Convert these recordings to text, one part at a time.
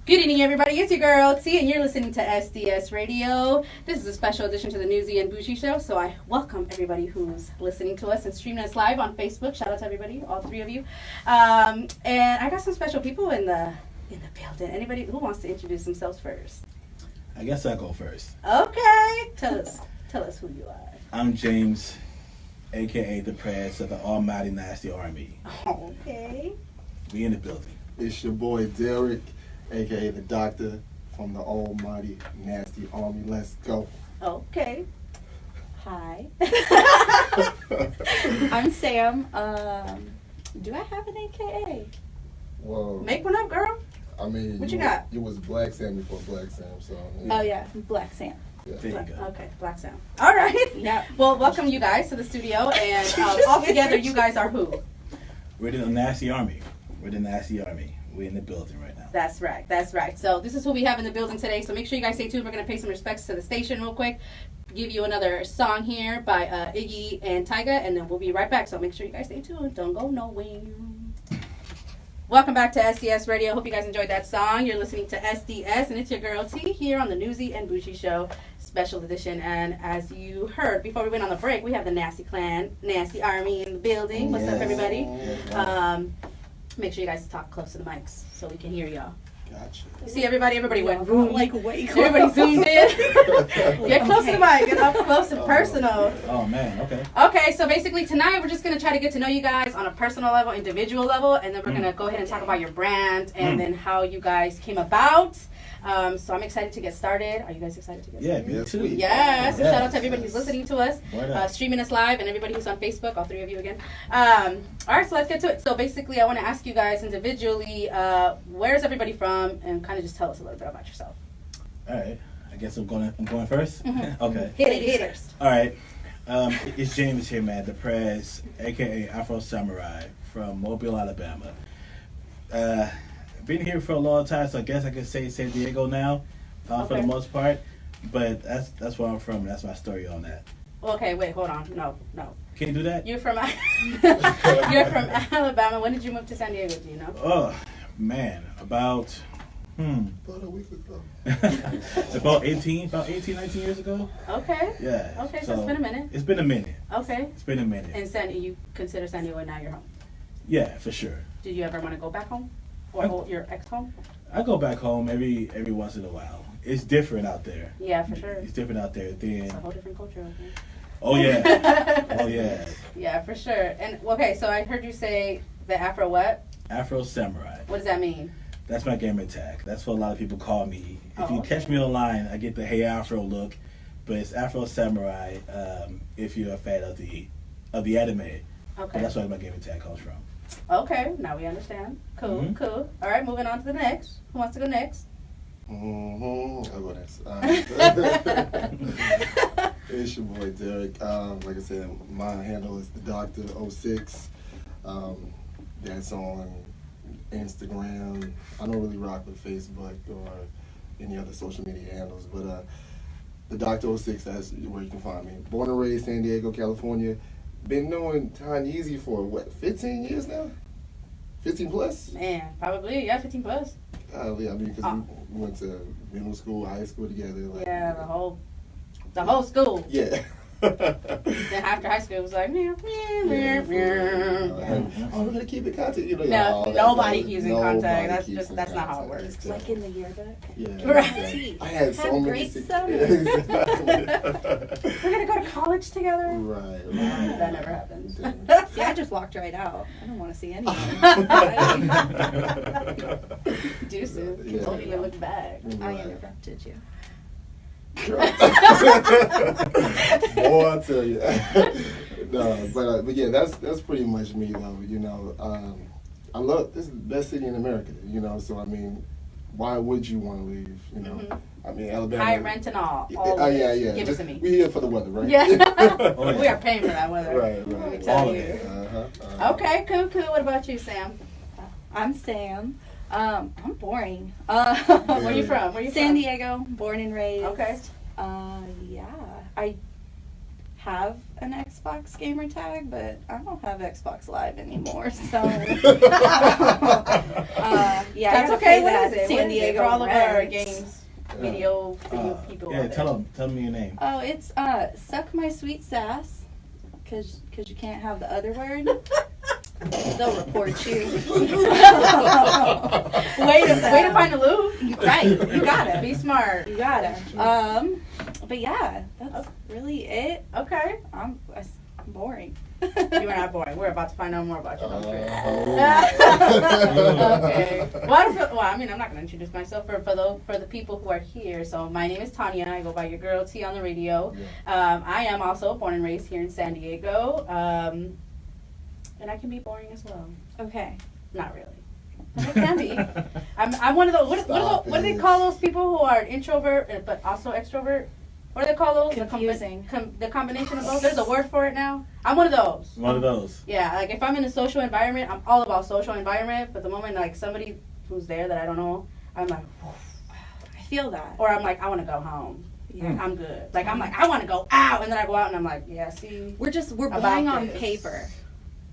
Good evening, everybody. It's your girl T, and you're listening to SDS Radio. This is a special edition to the Newsy and Bougie Show, so I welcome everybody who's listening to us and streaming us live on Facebook. Shout out to everybody, all three of you. And I got some special people in the building. Anybody who wants to introduce themselves first? I guess I'll go first. Okay, tell us who you are. I'm James, aka the Prez of the Almighty Nasty Army. Okay. We in the building. It's your boy Derek, aka the Doctor from the Almighty Nasty Army. Let's go. Okay. Hi. I'm Sam. Do I have an AKA? Well, Make one up, girl. I mean, What you got? You was Black Sam before Black Sam, so. Oh yeah, Black Sam. Yeah. There you go. Okay, Black Sound. All right. Yeah. Well, welcome you guys to the studio, and all together, you guys are who? We're the Nasty Army. We're the Nasty Army. We're in the building right now. That's right. That's right. So this is who we have in the building today. So make sure you guys stay tuned. We're gonna pay some respects to the station real quick. Give you another song here by Iggy and Tyga, and then we'll be right back. So make sure you guys stay tuned. Don't go nowhere. Welcome back to SDS Radio. Hope you guys enjoyed that song. You're listening to SDS, and it's your girl T here on the Newsy and Bougie Show, special edition. And as you heard before we went on the break, we have the Nasty Clan, Nasty Army in the building. What's up, everybody? Make sure you guys talk close to the mics so we can hear y'all. Gotcha. You see everybody? Everybody went Like way close. Everybody zoomed in. Get close to the mic. Get up close and personal. Oh, man. Okay. Okay, so basically tonight we're just going to try to get to know you guys on a personal level, individual level, and then we're going to go ahead and talk about your brand and then how you guys came about. So I'm excited to get started. Are you guys excited to get Yeah, started? me too. Yes. So Yes. shout out to everybody who's listening to us, Word up. streaming us live, and everybody who's on Facebook, all three of you again. All right, so let's get to it. So basically, I want to ask you guys individually, where's everybody from, and kind of just tell us a little bit about yourself. All right. I guess I'm going first? Mhm. Okay. Hit it first. All right. It's James here, man. The Prez, a.k.a. Afro Samurai from Mobile, Alabama. Been here for a long time, so I guess I could say San Diego now for Okay. the most part. But that's where I'm from. That's my story on that. Okay, wait, hold on. No. Can you do that? You're from you're from Alabama. When did you move to San Diego? Do you know? Oh, man. About About a week ago. about 19 years ago. Okay. Yeah. Okay, so it's been a minute. It's been a minute. Okay. It's been a minute. And you consider San Diego now your home? Yeah, for sure. Did you ever want to go back home? Or your ex-home? I go back home every once in a while. It's different out there. Yeah, for sure. It's different out there It's than. a whole different culture out there. Oh yeah. Oh yeah. Yeah, for sure. And okay, so I heard you say the Afro what? Afro Samurai. What does that mean? That's my gamer tag. That's what a lot of people call me. If Oh, you okay. catch me online, I get the Hey Afro look, but it's Afro Samurai. If you're a fan of the anime, but Okay. that's where my gamer tag comes from. Okay, now we understand. Cool, Mhm. cool. All right, moving on to the next. Who wants to go next? I'll go next. It's your boy Derek. Like I said, my handle is the Doctor 06. That's on Instagram. I don't really rock with Facebook or any other social media handles, but the Doctor 06, that's where you can find me. Born and raised San Diego, California. Been knowing Yeezy for what, 15 years now? 15 plus? Man, probably, yeah, 15 plus. Yeah, I mean, because we went to middle school, high school together. Like, Yeah, the whole school. Yeah. Then after high school, it was like, meow, meow, meow, meow. Oh, we're gonna keep in contact. You know, No, all that, nobody like, keeps in nobody contact. That's keeps just in that's not how it contact. works. It's Like in the yearbook. Yeah. Right. Exactly. I had so Have many. great Exactly. We're gonna go to college together. Right. That never happened. See, I just walked right out. I don't want to see anyone. Deuces. Yeah. Don't even look back. I interrupted you. Boy, I tell you. No, but yeah, that's pretty much me though. You know, I love this is the best city in America. You know, so I mean, why would you want to leave? You know, Mhm. I mean, Alabama. High rent and all. Oh yeah, yeah. Give it Just, to me. we here for the weather, right? Yeah. Oh, yeah. We are paying for that weather. Right, Let me right. tell All of you. it. Okay, cool. What about you, Sam? I'm Sam. I'm boring. Where you from? San Diego, born and raised. Okay. Yeah. I have an Xbox gamer tag, but I don't have Xbox Live anymore, so yeah, That's I okay. play What that is it? San What is it? Diego For all of our Reds. games, video people. Yeah, out there. tell me your name. Oh, it's Suck My Sweet Sass, cause you can't have the other word. They'll report you. way to find the loop. Right, you gotta. Be smart. You gotta. But yeah, that's really it. Okay. I'm boring. You are not boring. We're about to find out more about you. Okay. Well, I mean, I'm not going to introduce myself for the people who are here. So my name is Tanya. I go by your girl T on the radio. I am also born and raised here in San Diego. And I can be boring as well. Okay. Not really. But I can be. I'm one of those. What do they call those people who are introvert but also extrovert? What do they call those? Confusing. The combination of both. There's a word for it now. I'm one of those. One of those. Yeah, like if I'm in a social environment, I'm all about social environment. But the moment like somebody who's there that I don't know, I'm like, I feel that. or I'm like, I want to go home. Yeah. I'm good. Like I'm like, I want to go out, and then I go out and I'm like, yeah, see. We're About boring on this. paper.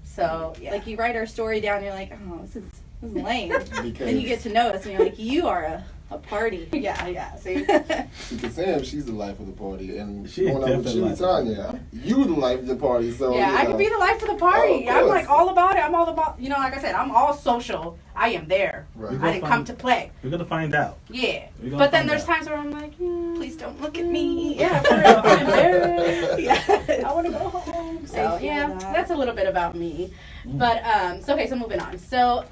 So yeah. Like you write our story down, you're like, oh, this is lame. Because Then you get to know us, and you're like, you are a party. yeah. See. because Sam, she's the life of the party, and She is going on with definitely you, the life of the Tanya, you the life of the party. So Yeah, you I know. can be the life of the party. Oh, of I'm like course. all about it. I'm all about, like I said, I'm all social. I am there. Right. I didn't come to play. We're gonna find out. Yeah. We're gonna But then find there's out. times where I'm like, Please don't look at me. Yeah, for real. I'm there. Yes. I want to go home. So I feel yeah, that. that's a little bit about me. But so moving on. So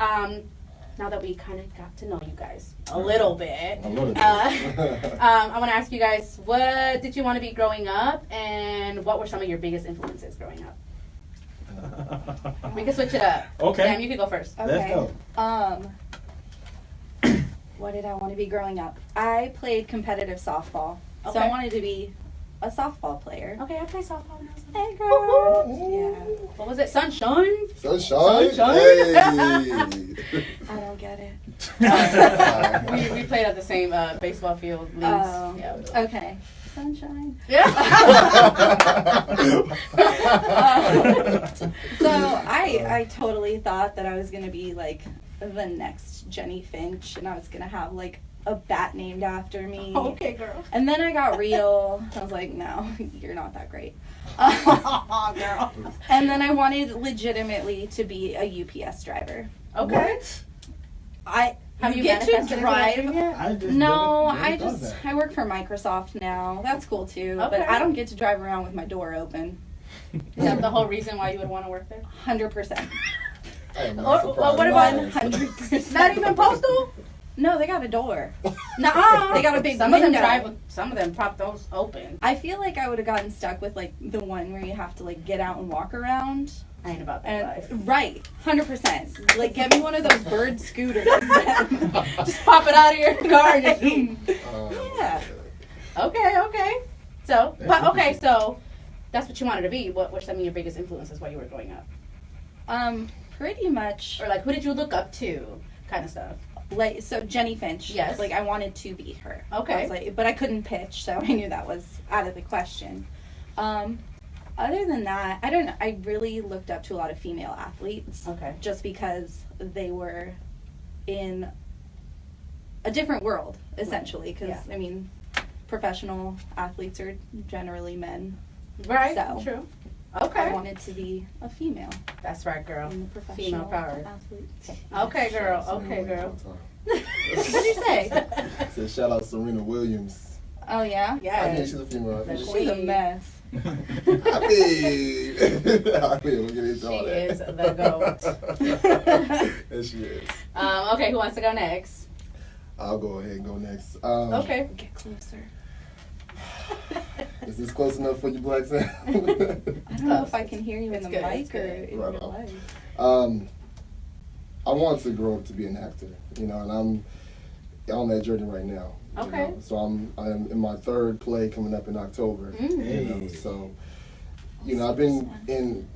now that we kind of got to know you guys a little bit, A little bit. I want to ask you guys, what did you want to be growing up, and what were some of your biggest influences growing up? We can switch it up. Okay. Sam, you can go first. Let's go. What did I want to be growing up? I played competitive softball. So Okay. I wanted to be a softball player. Okay, I played softball when I was Hey girl. Yeah. What was it? Sunshine? Sunshine. Sunshine. Hey. I don't get it. We played at the same baseball field leagues. Oh. Yeah. Okay. Sunshine. Yeah. So I totally thought that I was gonna be like the next Jenny Finch, and I was gonna have like a bat named after me. Okay, girl. And then I got real. I was like, no, you're not that great. Girl. And then I wanted legitimately to be a UPS driver. Okay. Have you get to manifested into that dream drive. yet? I just No, never I thought just that. I work for Microsoft now. That's cool too. But Okay. I don't get to drive around with my door open. Is that the whole reason why you would want to work there? 100%. I am Or- not or surprised. what about 100%. Not even postal? No, they got a door. Nuh-uh. They got a big Some of them window. some of them prop those open. I feel like I would have gotten stuck with like the one where you have to like get out and walk around. I ain't about that life. And right, 100%. Like get me one of those bird scooters. Just pop it out of your car and just Yeah. Okay. So that's what you wanted to be. What were some of your biggest influences while you were growing up? Pretty much. Or like, who did you look up to? Kind of stuff. Like so, Jenny Finch. Yes. Like I wanted to be her. Okay. I was like, but I couldn't pitch, so I knew that was out of the question. Other than that, I don't know. I really looked up to a lot of female athletes. Okay. Just because they were in a different world, essentially. Because Yeah. I mean, professional athletes are generally men. Right. So. True. I Okay. wanted to be a female That's right, girl. in the professional Female power. athletes. Okay, girl. Okay, girl. What did you say? Said shout out Serena Williams. Oh yeah. I Yeah. mean, she's a female. The She's She's a queen. mess. I mean, we'll get into She all that. is the goat. Yes, she is. Okay, who wants to go next? I'll go ahead and go next. Okay. Get closer. Is this close enough for you, Black Sam? I don't know if I can hear you in It's the good, mic it's or good. in Right your on. life. I want to grow up to be an actor, and I'm on that journey right now. you Okay. know. So I'm in my third play coming up in October. Mm. So, I've been in,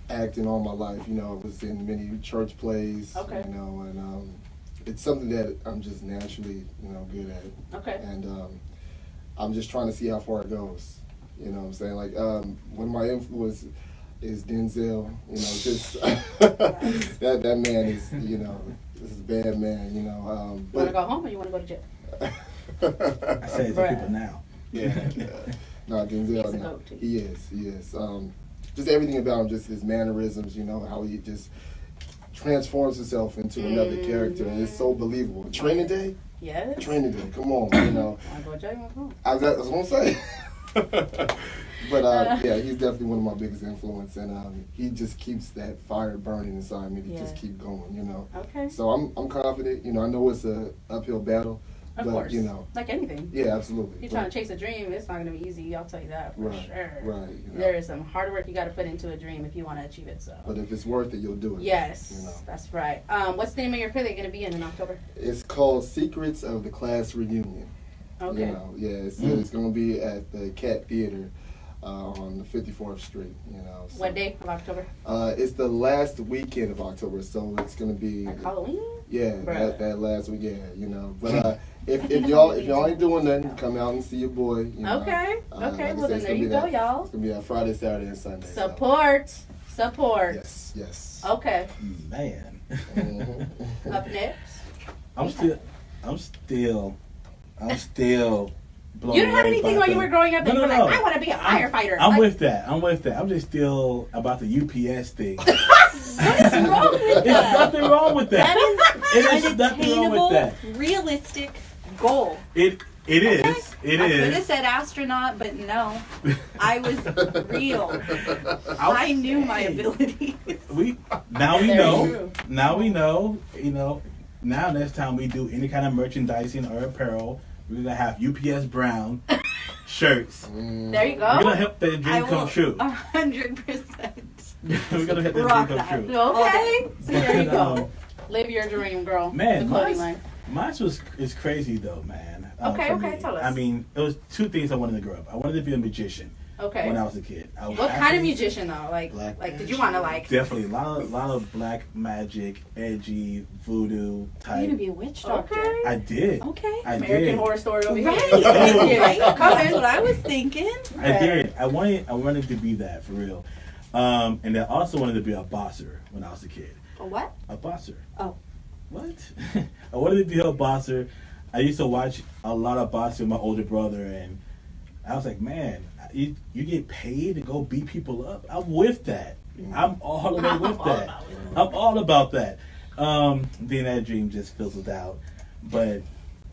acting all my life. I was in many church plays. Okay. And it's something that I'm just naturally, good at. Okay. And I'm just trying to see how far it goes. You know what I'm saying? Like, one of my influences is Denzel. You know, just that man is, you know, this is a bad man. You know. You want to go home or you want to go to jail? I say it to people now. Yeah. No, Denzel. He's a goat, too. He is. Just everything about him, just his mannerisms. You know how he just transforms himself into another character, and it's so believable. Training Day. Yes. Training Day. Come on, you know. Want to go to jail? You want to go home? That's what I'm saying. But yeah, he's definitely one of my biggest influence, and he just keeps that fire burning inside me to just keep going, you know. Okay. So I'm confident. You know, I know it's a uphill battle, Of but course. you know, Like anything. yeah, absolutely. If you're trying to chase a dream, it's not going to be easy. I'll tell you that for sure. Right. You know. There is some hard work you got to put into a dream if you want to achieve it. So. But if it's worth it, you'll do it. Yes, You know. that's right. What's the name of your play that you're going to be in October? It's called Secrets of the Class Reunion. Okay. You know, yeah, it's going to be at the Cat Theater on the 54th Street. You know. So, What day of October? It's the last weekend of October, so it's going to be Like Halloween? yeah, Bruh. that last week. Yeah, you know. But if y'all ain't doing nothing, come out and see your boy. You know. Okay. Like Okay. I Well, said, then there you go, y'all. It's gonna be on Friday, Saturday, and Sunday. so- Support. Yes. Okay. Man. Mhm. Up next. I'm still blown You didn't have away anything by when the- you were growing up that No, you were no, like, no. I want to be a firefighter. I'm Like, with that. I'm just still about the UPS thing. What is wrong with There's that? nothing wrong with that. That It is is an nothing wrong with attainable, that. realistic goal. It is. It I could have is. said astronaut, but no. I was real. I I knew my abilities. Now we Very know. true. Now we know. You know. Now next time we do any kind of merchandising or apparel, we're gonna have UPS Brown shirts. There you We're gonna go. help that dream come true. 100%. We're gonna help that Rock dream come that. true. Okay. So there you Um, go. Live your dream, girl. Man, The clothing line. Mine is crazy though, man. Okay, for okay, me. tell us. I mean, it was two things I wanted to grow up. I wanted to be a magician Okay. when I was a kid. I was What kind of actually- musician though? Like did you want to like? Definitely a lot of black magic, edgy, voodoo You're type. gonna be a witch doctor. Okay. I did. Okay. I American did. Horror Story over Right. here. Right. Come That's in. what I was thinking. I did. I wanted to be that for real. And I also wanted to be a bosser when I was a kid. A what? A bosser. Oh. What? I wanted to be a bosser. I used to watch a lot of boxing with my older brother, and I was like, man, you get paid to go beat people up? I'm with that. I'm all the way with that. I'm all about that. Then that dream just fizzled out. But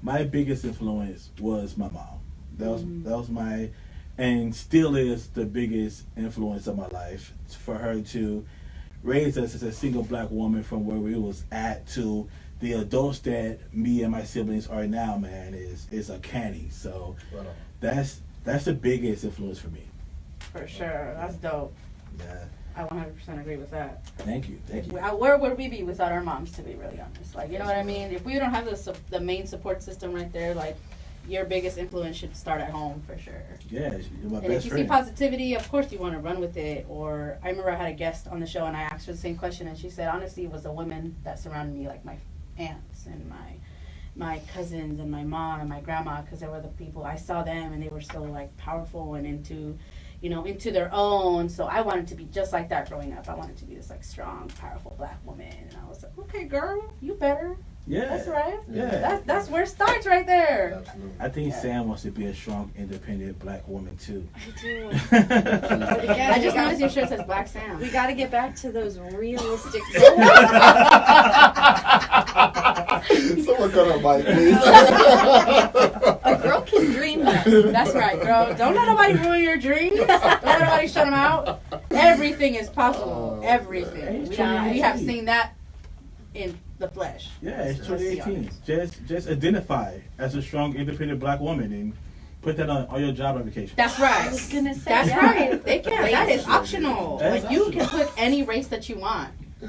my biggest influence was my mom. That was my, and still is the biggest influence of my life. For her to raise us as a single black woman from where we was at to the adults that me and my siblings are now, man, is uncanny. So Right on. that's the biggest influence for me. For sure. That's dope. Yeah. I 100% agree with that. Thank you. Where would we be without our moms, to be really honest? Like, you know what I mean? If we don't have the main support system right there, like, your biggest influence should start at home for sure. Yeah, you're my And if best you see friend. positivity, of course you want to run with it. Or I remember I had a guest on the show and I asked her the same question, and she said, honestly, it was the women that surrounded me, like my aunts and my cousins and my mom and my grandma, because they were the people I saw them and they were so like powerful and into their own. So I wanted to be just like that growing up. I wanted to be this like strong, powerful black woman, and I was like, okay, girl, you better. Yeah. That's right. Yeah. That's where it starts right there. Absolutely. I think Sam wants to be a strong, independent black woman too. I do. I just noticed your shirt says Black Sam. We got to get back to those realistic Someone cut her mic, please. A girl can dream that. That's right, girl. Don't let nobody ruin your dreams. Don't let nobody shut them out. Everything is possible. Oh, Everything. We have seen that in the flesh. Yeah, it's Let's be 2018. honest. Just identify as a strong, independent black woman and put that on your job application. That's I was right. gonna say That's yeah. right. They can. That is optional. That is Like you optional. can pick any race that you want. Yeah.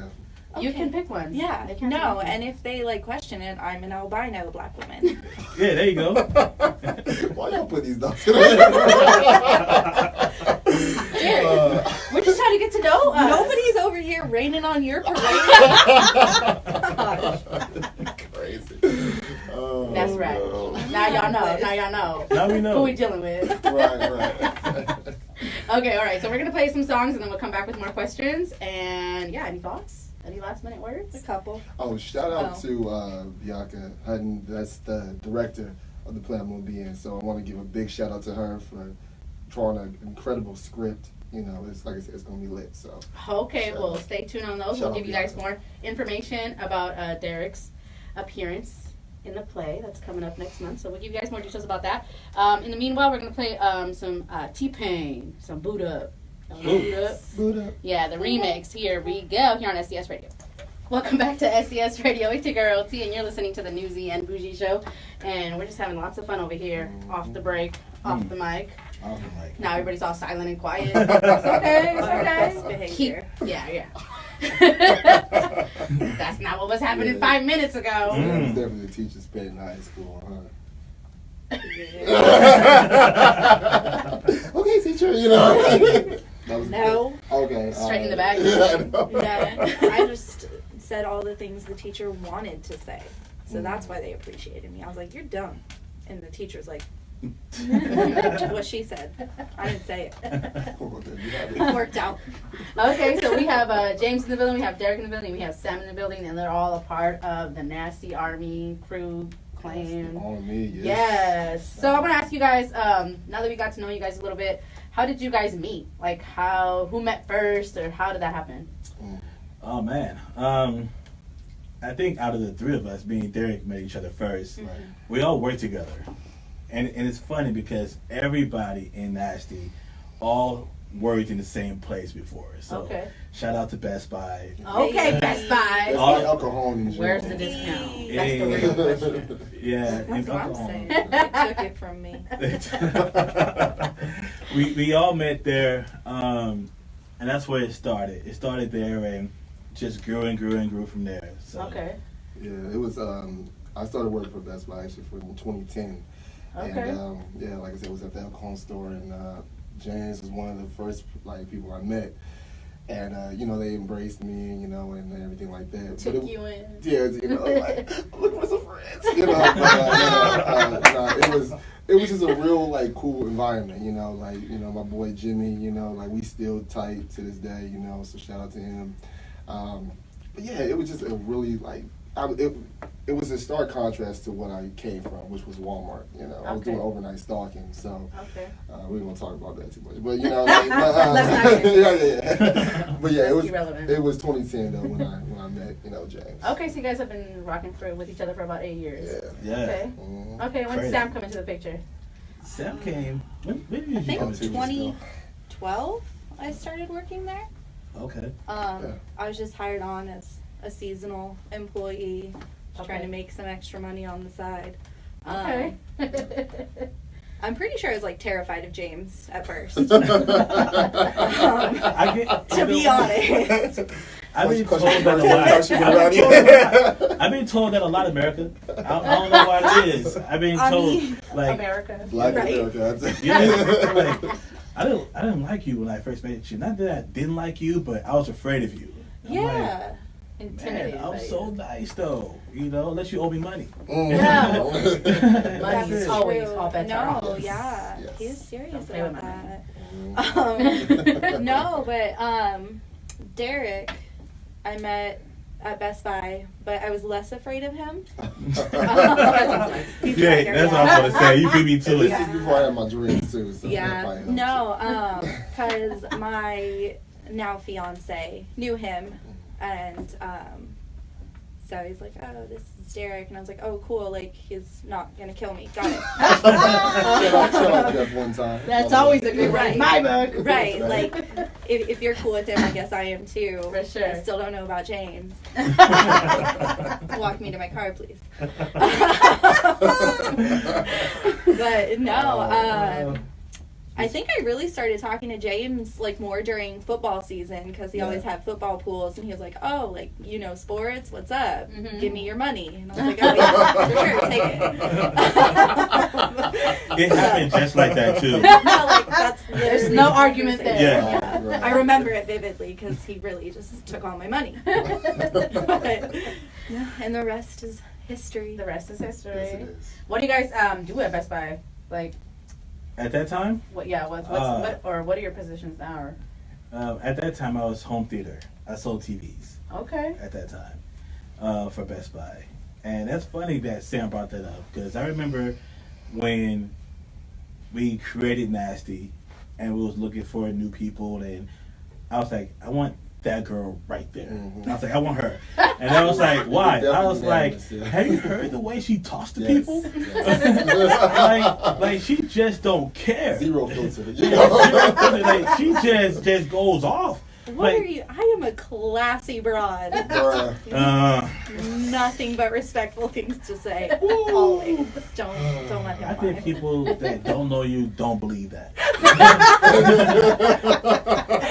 You Okay. can pick one. Yeah, They can't no, pick and if they like question it, I'm an albino black woman. Yeah, there you go. Why y'all put these dots? We're just trying to get to know us. Nobody's over here raining on your parade. Gosh. Crazy. Oh, That's right. no. Now y'all know. Now y'all know. Now we know. Who we dealing with. Right. Okay, all right. So we're gonna play some songs and then we'll come back with more questions. And yeah, any thoughts? Any last minute words? A couple. Oh, shout out to Bianca Hutton. That's the director of the play I'm gonna be in. So I want to give a big shout out to her for drawing an incredible script. You know, it's like I said, it's gonna be lit. So Okay, Shout well, out. stay tuned on those. Shout We'll out give you guys Bianca. more information about Derek's appearance in the play that's coming up next month. So we'll give you guys more details about that. In the meanwhile, we're going to play some T-Pain, some Boot Up. Boot up. Yeah, the remix. Here we go, here on SDS Radio. Welcome back to SDS Radio. It's your girl T, and you're listening to the Newsy and Bougie Show. And we're just having lots of fun over here, off the break, off the mic. I was like, Now everybody's all silent and quiet. It's okay, it's Best okay. behavior. Yeah. That's not what was happening 5 minutes ago. That was Mm. definitely the teacher's pet in high school, huh? Okay, teacher, you know. That was No. Okay. Straight in the back. Yeah, I know. No, I just said all the things the teacher wanted to say. So that's why they appreciated me. I was like, you're dumb. And the teacher's like, what she said. I didn't say it. Oh, okay, you got it. Worked out. Okay, so we have James in the building, we have Derek in the building, we have Sam in the building, and they're all a part of the Nasty Army crew clan. On me, yes. Yes. So I want to ask you guys, now that we got to know you guys a little bit, how did you guys meet? Like who met first, or how did that happen? oh man. I think out of the three of us, me and Derek met each other first. Right. We all worked together. And it's funny because everybody in Nasty all worked in the same place before. So Okay. shout out to Best Buy. Okay, Best Buy. That's All- like alcohol in jail. Where's the discount? That's Hey. the real question. Yeah. That's and what I'm alcohol. saying. They took it from me. we all met there, and that's where it started. It started there and just grew and grew and grew from there. So Okay. Yeah, it was. I started working for Best Buy actually in 2010. Okay. And yeah, like I said, it was at the alcohol store, and James was one of the first people I met, and you know, they embraced me, you know, and everything like that. Took But you in. yeah, you know, like I'm looking for some friends, you know. But, it was just a real cool environment, you know. Like, you know, my boy Jimmy, you know, like we still tight to this day, you know. So shout out to him. But yeah, it was just a really it was a stark contrast to what I came from, which was Walmart. You know, I was Okay. doing overnight stalking, so Okay. we don't want to talk about that too much. But you know, Let's not get yeah. But yeah, Irrelevant. it was 2010 though when I met, you know, James. Okay, so you guys have been rocking with each other for about 8 years. Yeah. yeah. Okay. Mhm. Okay, when did Crazy. Sam come into the picture? Sam came. When did you I think come? Oh, 2 years 2012 I started working there. Okay. Yeah. I was just hired on as a seasonal employee, just trying Okay. to make some extra money on the side. Okay. I'm pretty sure I was terrified of James at first. I get, To be honest. I've been Cause told you that a been lot. around, you been around here. I've been told that a lot, America. I don't know why it is. I've been I told mean, America. Black Right. America, I'd say. Yeah, like, I didn't like you when I first met you. Not that I didn't like you, but I was afraid of you. I'm yeah. like, Intimidated. man, I'm by so you. nice though. You know, unless you owe me money. No. Mm. Money is That's always true. all bets are No, off. yeah. Yes. He's serious Don't play with about my that. No, but Derek, I met at Best Buy, but I was less afraid of him. He's Yeah, right here, that's what I was gonna say. You beat me to This it. Yeah. is before I had my dreams too. So that Yeah, probably helps. no, because my now fiance knew him, and so he's like, "Oh, this is Derek," and I was like, "Oh, cool, he's not gonna kill me." Got it. Shout out Jeff one time. That's always a good one in my book. Right, if you're cool with him, I guess I am too. For sure. I still don't know about James. Walk me to my car, please. But no, I think I really started talking to James more during football season, because he always had football pools, and he was like, "Oh, you know sports? What's up? Mhm. Give me your money." And I was like, "Oh yeah, for sure, take it." It happened just like that too. No, that's There's literally no the argument there. conversation. Yeah. Right. I remember it vividly because he really just took all my money. But, yeah, and the rest is History. The rest is history. Yes, it is. What do you guys do at Best Buy? Like, At that time, what are your positions now? Or? at that time, I was home theater. I sold TVs Okay. at that time for Best Buy, and that's funny that Sam brought that up because I remember when we created Nasty and we was looking for new people, and I was like, I want that girl right there. Mhm. I was like, I want her, and I was like, why? I was like, Definitely unanimous, yeah. have you heard the way she talks to Yes, people? yes. like she just don't care. Zero filter. Like she just goes off. What Like, are you? I am a classy broad. Bruh. Nothing but respectful things to say. Always. Don't let him I think lie. people that don't know you don't believe that.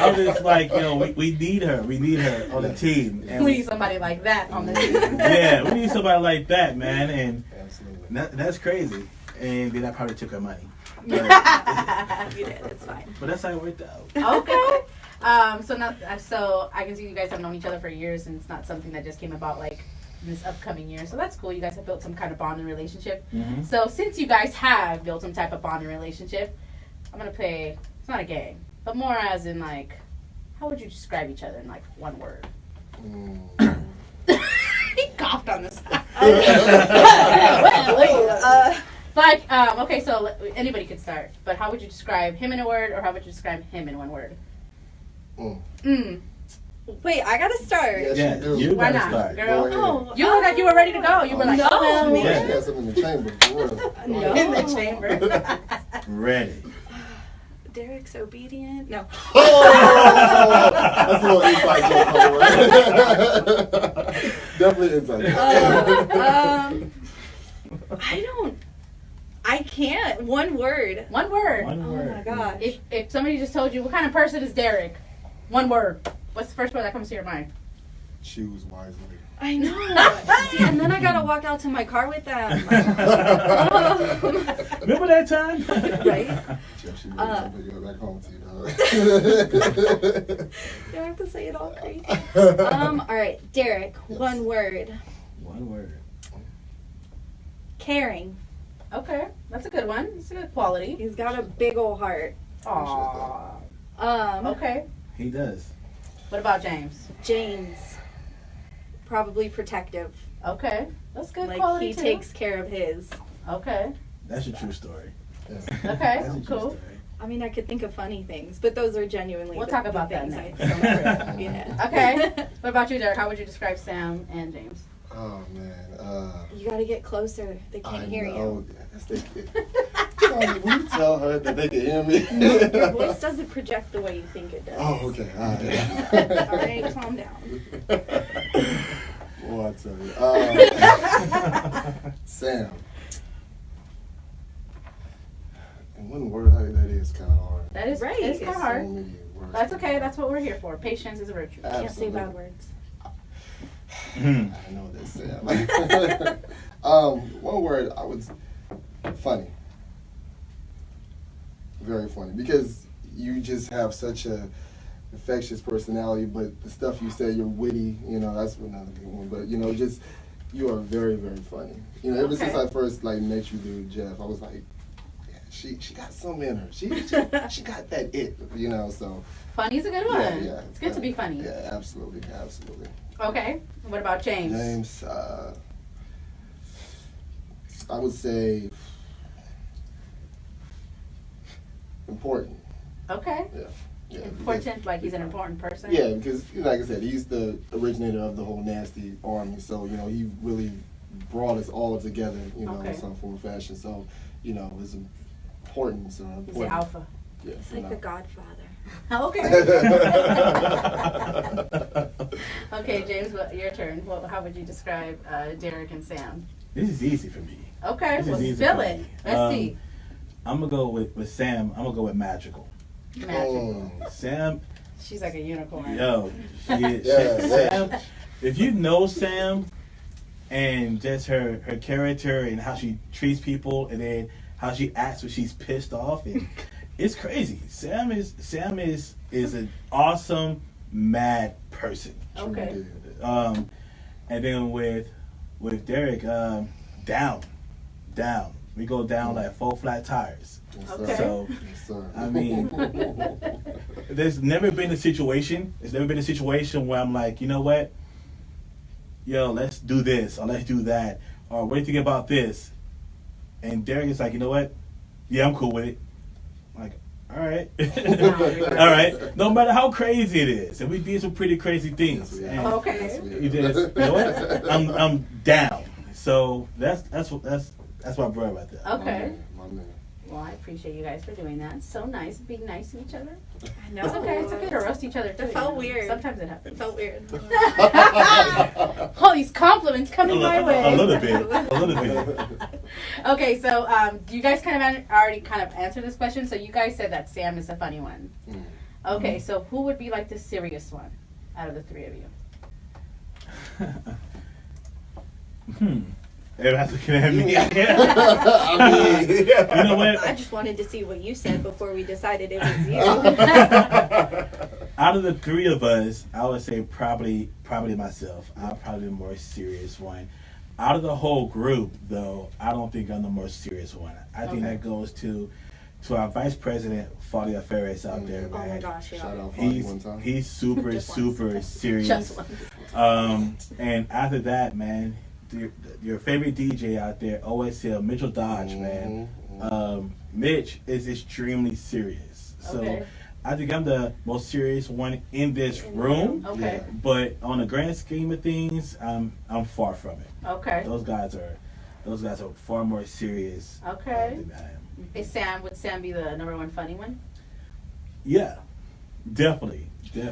I'm just like, we need her. We need her on the team. And We need somebody like that on the team. yeah, we need somebody like that, man. And Absolutely. that's crazy. And then I probably took her money. You did. It's fine. But that's how it worked out. Okay. So I can see you guys have known each other for years, and it's not something that just came about like this upcoming year. So that's cool. You guys have built some kind of bonding relationship. Mhm. So since you guys have built some type of bonding relationship, I'm gonna play. It's not a game, but more as in like, how would you describe each other in like one word? He coughed on this. Okay, so anybody could start, but how would you describe him in a word, or how would you describe him in one word? Wait, I gotta start. Yes, Yeah, you do. you Why gotta not, start. girl? Go ahead. Oh, You look like you were ready to go. You were like, No. oh, She Yeah. got something in the chamber. For real. No. in the chamber. Ready. Derek's obedient. No. Oh, that's a little inside joke, by the way. Definitely inside joke. I can't. One word. One word. One Oh word. my gosh. If somebody just told you, what kind of person is Derek? One word. What's the first word that comes to your mind? Choose wisely. I know. See, and then I gotta walk out to my car with them. Remember that time? Right? Jeff, she Uh. really go back home to you, dog. You don't have to say it all crazy. All right, Derek. One word. One word. Caring. Okay, that's a good one. It's a good quality. He's got a big old heart. Aww. Okay. He does. What about James? James. Probably protective. Okay, that's good Like quality he too. takes care of his. Okay. That's a true story. Yeah. Okay. That's a true Cool. story. I mean, I could think of funny things, but those are genuinely. We'll the- talk the about that things next. I- yeah. Okay. What about you, Derek? How would you describe Sam and James? Oh man. You gotta get closer. They can't I hear know. Yes, they can. Tony, will you tell her that they can hear me? you. Your voice doesn't project the way you think it does. Oh, okay. All right. All right, calm down. Well, I tell you. Sam. In one word, that is kind of hard. That is Right. It's kind of So hard. many words. That's okay. That's what we're here for. Patience is a virtue. Can't say Absolutely. bad words. Mhm. I know that, Sam. One word, I would funny. Very funny, because you just have such a infectious personality, but the stuff you say, you're witty, that's another good one. But just you are very, very funny. Ever since Okay. I first met you, dude, Jeff, I was like, yeah, she got something in her. She got that it, so Funny's a good one. yeah. It's good to be funny. Yeah, absolutely. Okay. What about James? James, I would say important. Okay. Yeah. Important, like he's an important person. Yeah, because like I said, he's the originator of the whole Nasty Army. So he really brought us all together, Okay. in some form or fashion. So his importance. He's the alpha. Yeah, It's like the Godfather. Okay. Okay, James, your turn. How would you describe Derek and Sam? This is easy for me. Okay, This is well, easy spill for it. me. Let's see. I'm gonna go with Sam. I'm gonna go with magical. Magic. Sam, She's like a unicorn. yo, she is. Yeah, yeah. Sam, if you know Sam and just her character and how she treats people, and then how she acts when she's pissed off, and it's crazy. Sam is an awesome, mad person. Okay. And then with with Derek, down. We go down like 4 flat tires. Yes, Okay. sir. So, Yes, sir. I mean, there's never been a situation where I'm like, you know what? Yo, let's do this or let's do that. Or what do you think about this? And Derek is like, you know what? Yeah, I'm cool with it. I'm like, all right. All right. No matter how crazy it is. And we did some pretty crazy things. Yes, we And have. Okay. Yes, we have. you just, you know what? I'm down. So that's my brother right there. Okay. My man. Well, I appreciate you guys for doing that. It's so nice being nice to each other. I know. It's okay. It's okay to roast each other too. It felt you know. weird. Sometimes it It happens. felt weird. All these compliments coming my way. A little bit. Okay, so you guys kind of already kind of answered this question. So you guys said that Sam is the funny one. Mm. Okay, so who would be like the serious one out of the three of you? Everybody's looking at me. I mean, You know what? I just wanted to see what you said before we decided it was you. Out of the three of us, I would say probably myself. I'm probably the more serious one. Out of the whole group, though, I don't think I'm the more serious one. I think Okay. that goes to our vice president, Fadia Ferris, out there, Oh my man. gosh, yeah. shout out Fonzie He's one time. he's super Just once. super serious. Just one. And after that, man, your favorite DJ out there, OSL, Mitchell Dodge, man. Mhm. Mitch is extremely serious. So Okay. I think I'm the most serious one in this In the room. Okay. Yeah. But on the grand scheme of things, I'm far from it. Okay. Those guys are far more serious Okay. than I am. Would Sam be the number one funny one? Yeah, definitely. But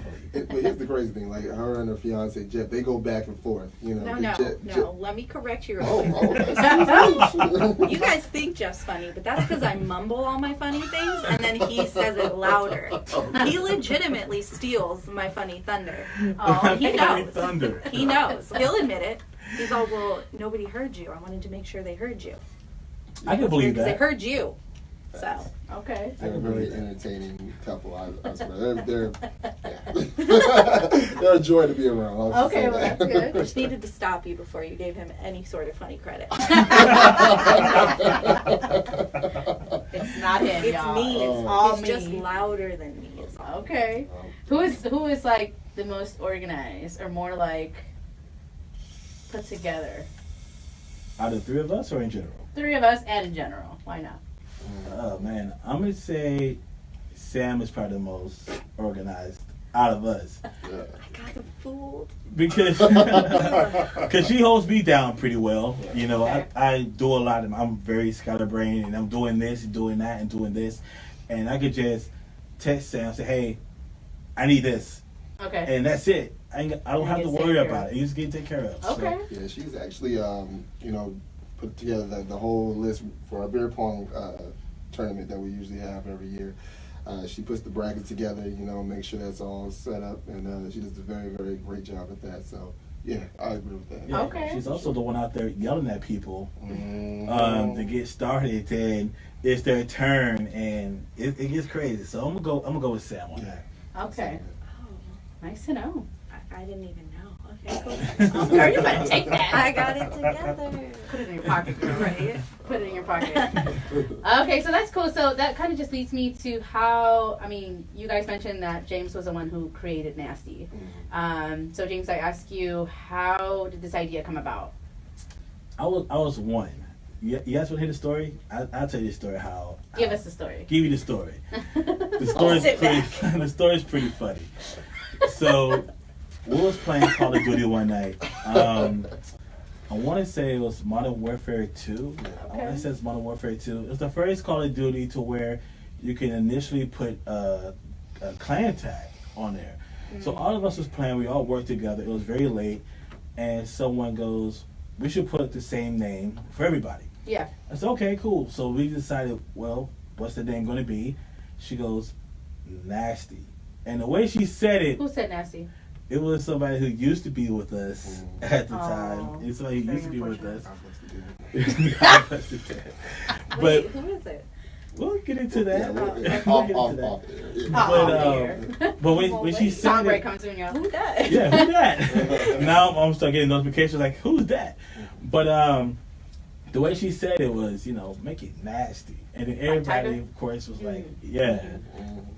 here's the crazy thing: like her and her fiance Jeff, they go back and forth. You know. No, Jeff- let me correct you real Oh, quick. oh. You guys think Jeff's funny, but that's because I mumble all my funny things and then he says it louder. He legitimately steals my funny thunder. Oh, he Funny knows. Thunder. He knows. He'll admit it. He's all, well, nobody heard you. I wanted to make sure they heard you. I can believe Because they that. heard you. So, Okay. They're a can very believe that. entertaining couple. I swear. They're they're a joy to be around. I'll just Okay, say well, that. that's good. I just needed to stop you before you gave him any sort of funny credit. It's not him, It's y'all. me. It's all He's me. just louder than me. Is all. Okay. Who is like the most organized or more like put together? Out of the three of us, or in general? Three of us and in general. Why not? Oh man, I'm gonna say Sam is probably the most organized out of us Yeah. I got him fooled. because she holds me down pretty well. You know, Okay. I do a lot. I'm very scatterbrained, and I'm doing this and doing that and doing this, and I could just text Sam and say, "Hey, I need this," Okay. and that's it. I don't have to gets worry taken care about it. It just get taken care of. So, Okay. Yeah, she's actually, put together the whole list for our beer pong tournament that we usually have every year. She puts the brackets together, make sure that's all set up, and she does a very, very great job at that. So, yeah, I agree with that. yeah, Okay. she's also the one out there yelling at people Mm. to get started, and it's their turn, and it gets crazy. So I'm gonna go with Sam on that. Okay. Oh, Nice to know. I didn't even know. Okay, cool. Oh, girl, you better take that. I got it together. Put it in your pocket, girl. Right. Put it in your pocket. Okay, so that's cool. So that kind of just leads me to how, you guys mentioned that James was the one who created Nasty. So James, I ask you, how did this idea come about? I was one. You guys want to hear the story? I'll tell you the story. How? Give us the story. Give you the story. The story's Sit pretty. back. The story's pretty funny. So we was playing Call of Duty one night. I want to say it was Modern Warfare 2. I want to say it's Modern Warfare 2. It was the first Call of Duty to where you can initially put a clan tag on there. So all of us was playing. We all worked together. It was very late, and someone goes, "We should put the same name for everybody." Yeah. I said, "Okay, cool." So we decided, well, what's the name going to be? She goes, Nasty. And the way she said it, Who said Nasty? it was somebody who used to be with us at the Oh, time. It's somebody who very used to be with us. I busted it. But Wait, who is it? we'll get into that. Yeah, We'll we'll- get off, into off, that. off there. Yeah. But when she Song said break it, comes in, y'all. Who that? yeah, who's that? Now I'm start getting notifications like, who's that? But the way she said it was, make it nasty. And then everybody, of course, was like, yeah.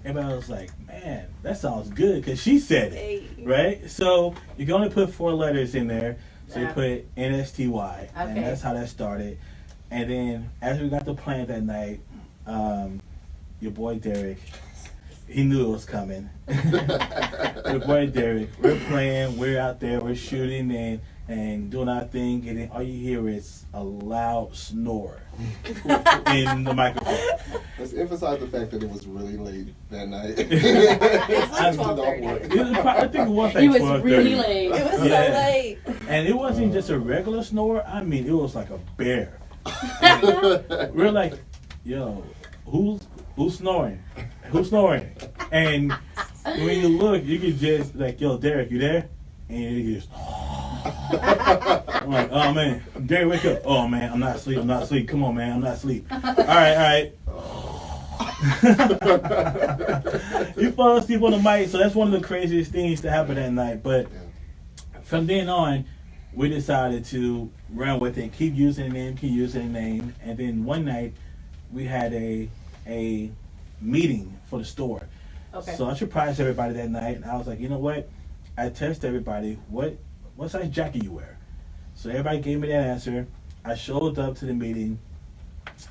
Everybody was like, man, that sounds good because she said it, right? So you can only put 4 letters in there. So you put NSTY, and that's how that started. And then as we got to playing that night, your boy Derek, he knew it was coming. Your boy Derek, we're playing, we're out there, we're shooting and doing our thing, and then all you hear is a loud snore in the microphone. Let's emphasize the fact that it was really late that night. It's like 12:30. I think it was like It was 12:30. really late. It was so late. And it wasn't just a regular snore. I mean, it was like a bear. We're like, yo, who's snoring? Who's snoring? And when you look, you can just like, yo, Derek, you there? And you just. I'm like, oh man, Derek, wake up. Oh man, I'm not asleep. Come on, man, I'm not asleep. All right. You fall asleep on the mic, so that's one of the craziest things to happen that night. But from then on, we decided to run with it, keep using the name, and then one night we had a meeting for the store. Okay. So I surprised everybody that night, and I was like, you know what? I tested everybody. What size jacket you wear? So everybody gave me that answer. I showed up to the meeting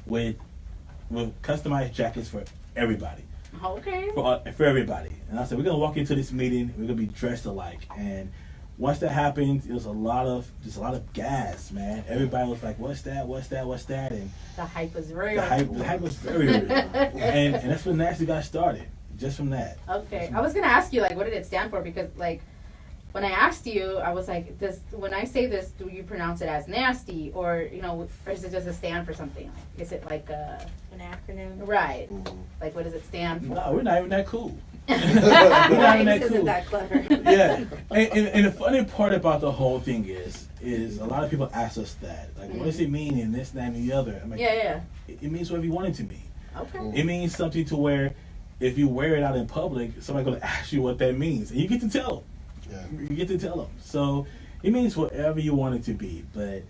with customized jackets for everybody. Okay. For everybody. And I said, we're gonna walk into this meeting. We're gonna be dressed alike. And once that happened, it was a lot of gas, man. Everybody was like, "What's that? What's that? What's that?" And The hype was real. the hype was very real. and that's when Nasty got started. Just from that. Okay. I was gonna ask you, like, what did it stand for? Because, like, when I asked you, I was like, when I say this, do you pronounce it as nasty, or is it just a stand for something? Is it like an acronym? Right. Like, what does it stand for? No, we're not even that cool. We're not even that isn't cool. that clever. Yeah. And the funny part about the whole thing is a lot of people ask us that. Like, what does it mean in this, that, and the other? I'm like, Yeah. It means whatever you want it to mean. Okay. It means something to where if you wear it out in public, somebody's going to ask you what that means. And you get to tell them. Yeah. You get to tell them. So it means whatever you want it to be. But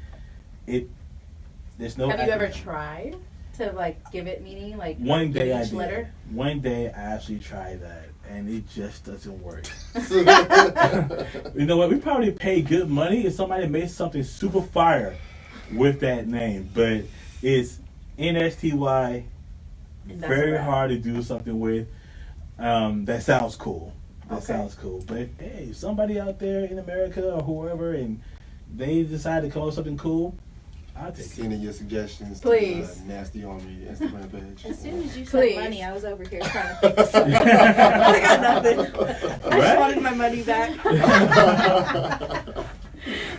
there's no... Have you ever tried to, like, give it meaning? Like, One day give I each did. letter? One day I actually tried that. And it just doesn't work. You know what? We probably paid good money if somebody made something super fire with that name. But it's NSTY. Very hard to do something with. That sounds cool. Sounds cool. But hey, if somebody out there in America or whoever, and they decide to come up with something cool, I'll take it. Sending your suggestions Please. to Nasty Army Instagram page. As soon as you Please. said money, I was over here trying to think of something. I got nothing. I just wanted my money back.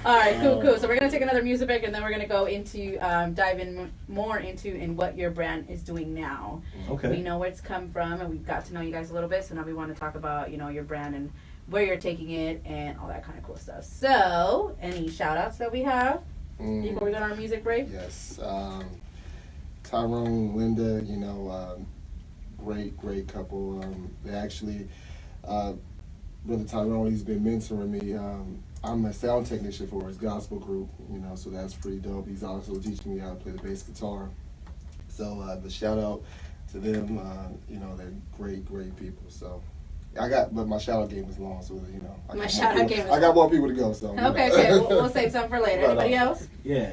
All right, cool. So we're gonna take another music break, and then we're gonna go into dive in more into what your brand is doing now. Okay. We know where it's come from, and we've got to know you guys a little bit. So now we want to talk about your brand and where you're taking it and all that kind of cool stuff. So, any shout outs that we have before we go on our music break? Yes. Tyrone, Linda, great couple. They actually, Brother Tyrone, he's been mentoring me. I'm a sound technician for his gospel group, so that's pretty dope. He's also teaching me how to play the bass guitar. So the shout out to them, they're great people. So but my shout out game is long, so I got more people to go. So Okay. We'll save some for later. Anybody else? Yeah,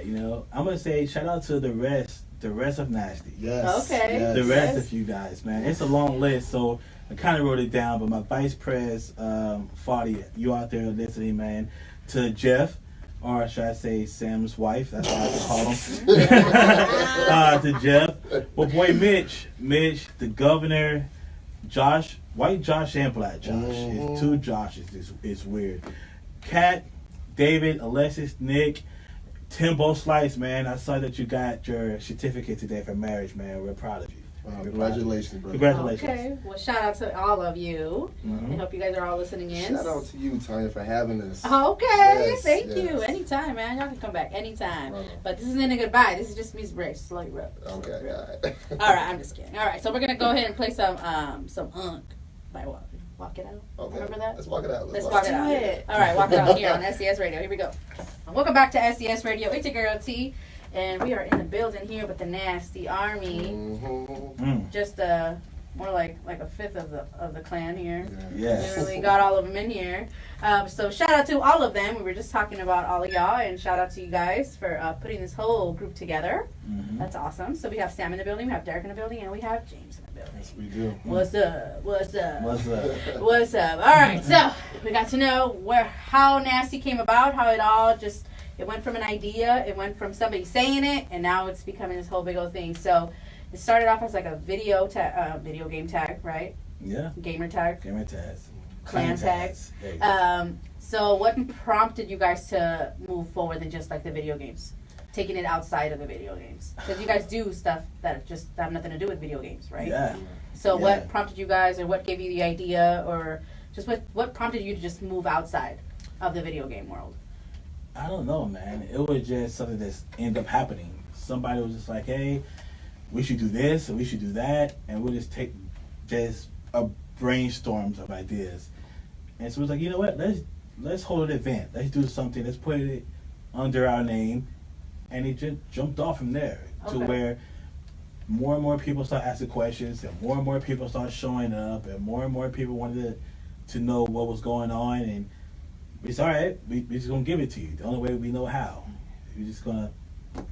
I'm gonna say shout out to the rest of Nasty. Yes. Okay. Yes. The rest of you guys, man. It's a long list, so I kind of wrote it down. But my vice pres, Fadi, you out there listening, man. To Jeff, or should I say Sam's wife? That's what I call him. To Jeff, my boy Mitch, the governor, Josh, white Josh and black Josh. It's two Joshes. It's weird. Kat, David, Alexis, Nick, Timbo Slice, man. I saw that you got your certificate today for marriage, man. We're proud of you. Congratulations, brother. Congratulations. Okay. Well, shout out to all of you. I hope you guys are all listening in. Shout out to you, Tanya, for having us. Okay. Yes, Thank yes. you. Anytime, man. Y'all can come back anytime. Right. But this isn't a goodbye. This is just music break. Slow you up. Okay, all right. All right. I'm just kidding. All right. So we're gonna go ahead and play some Unk by Walk it out. Okay. Remember that? Let's walk it out. Let's walk it out. it. All right, walk it out here on SDS Radio. Here we go. Welcome back to SDS Radio. It's your girl T, and we are in the building here with the Nasty Army. Mm-hmm. Just more like a fifth of the clan here. Yes. We really got all of them in here. So shout out to all of them. We were just talking about all of y'all, and shout out to you guys for putting this whole group together. Mm-hmm. That's awesome. So we have Sam in the building, we have Derek in the building, and we have James in the building. Yes, we do. What's up? What's up? What's up? What's up? All right, so we got to know how Nasty came about, how it all just, it went from an idea, it went from somebody saying it, and now it's becoming this whole big old thing. So it started off as like a video game tag, right? Yeah. Gamer tag, Gamer tags. clan tag. There you go. So what prompted you guys to move forward than just like the video games? Taking it outside of the video games? Because you guys do stuff that just have nothing to do with video games, right? Yeah. So Yeah. what prompted you guys, or what gave you the idea, or just what prompted you to just move outside of the video game world? I don't know, man. It was just something that's ended up happening. Somebody was just like, hey, we should do this and we should do that, and we'll just take just a brainstorms of ideas. And so it was like, you know what, let's hold an event. Let's do something. Let's put it under our name. And it just jumped off from there to Okay. where more and more people start asking questions, and more people start showing up, and more people wanted to know what was going on. And we said, all right, we just gonna give it to you the only way we know how. We're just gonna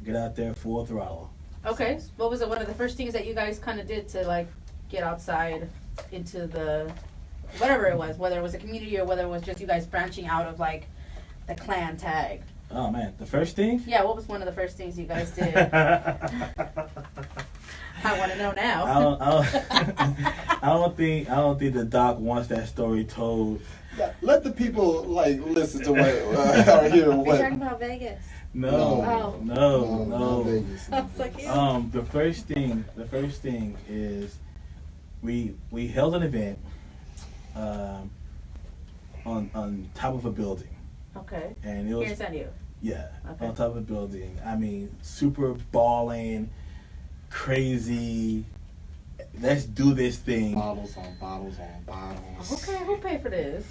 get out there full throttle. Okay, so what was one of the first things that you guys kind of did to like get outside into the whatever it was, whether it was a community or whether it was just you guys branching out of like the clan tag? Oh man, the first thing? Yeah, what was one of the first things you guys did? I want to know now. I don't think the doc wants that story told. Let the people like listen to what or hear Are you what. talking about Vegas? No. No, Vegas. I was like, The first thing is we held an event on top of a building, Okay. and it Here in was San Diego. Okay. on top of a building. I mean, super balling, crazy. Let's do this thing, Bottles on bottles on bottles. Okay, who paid for this?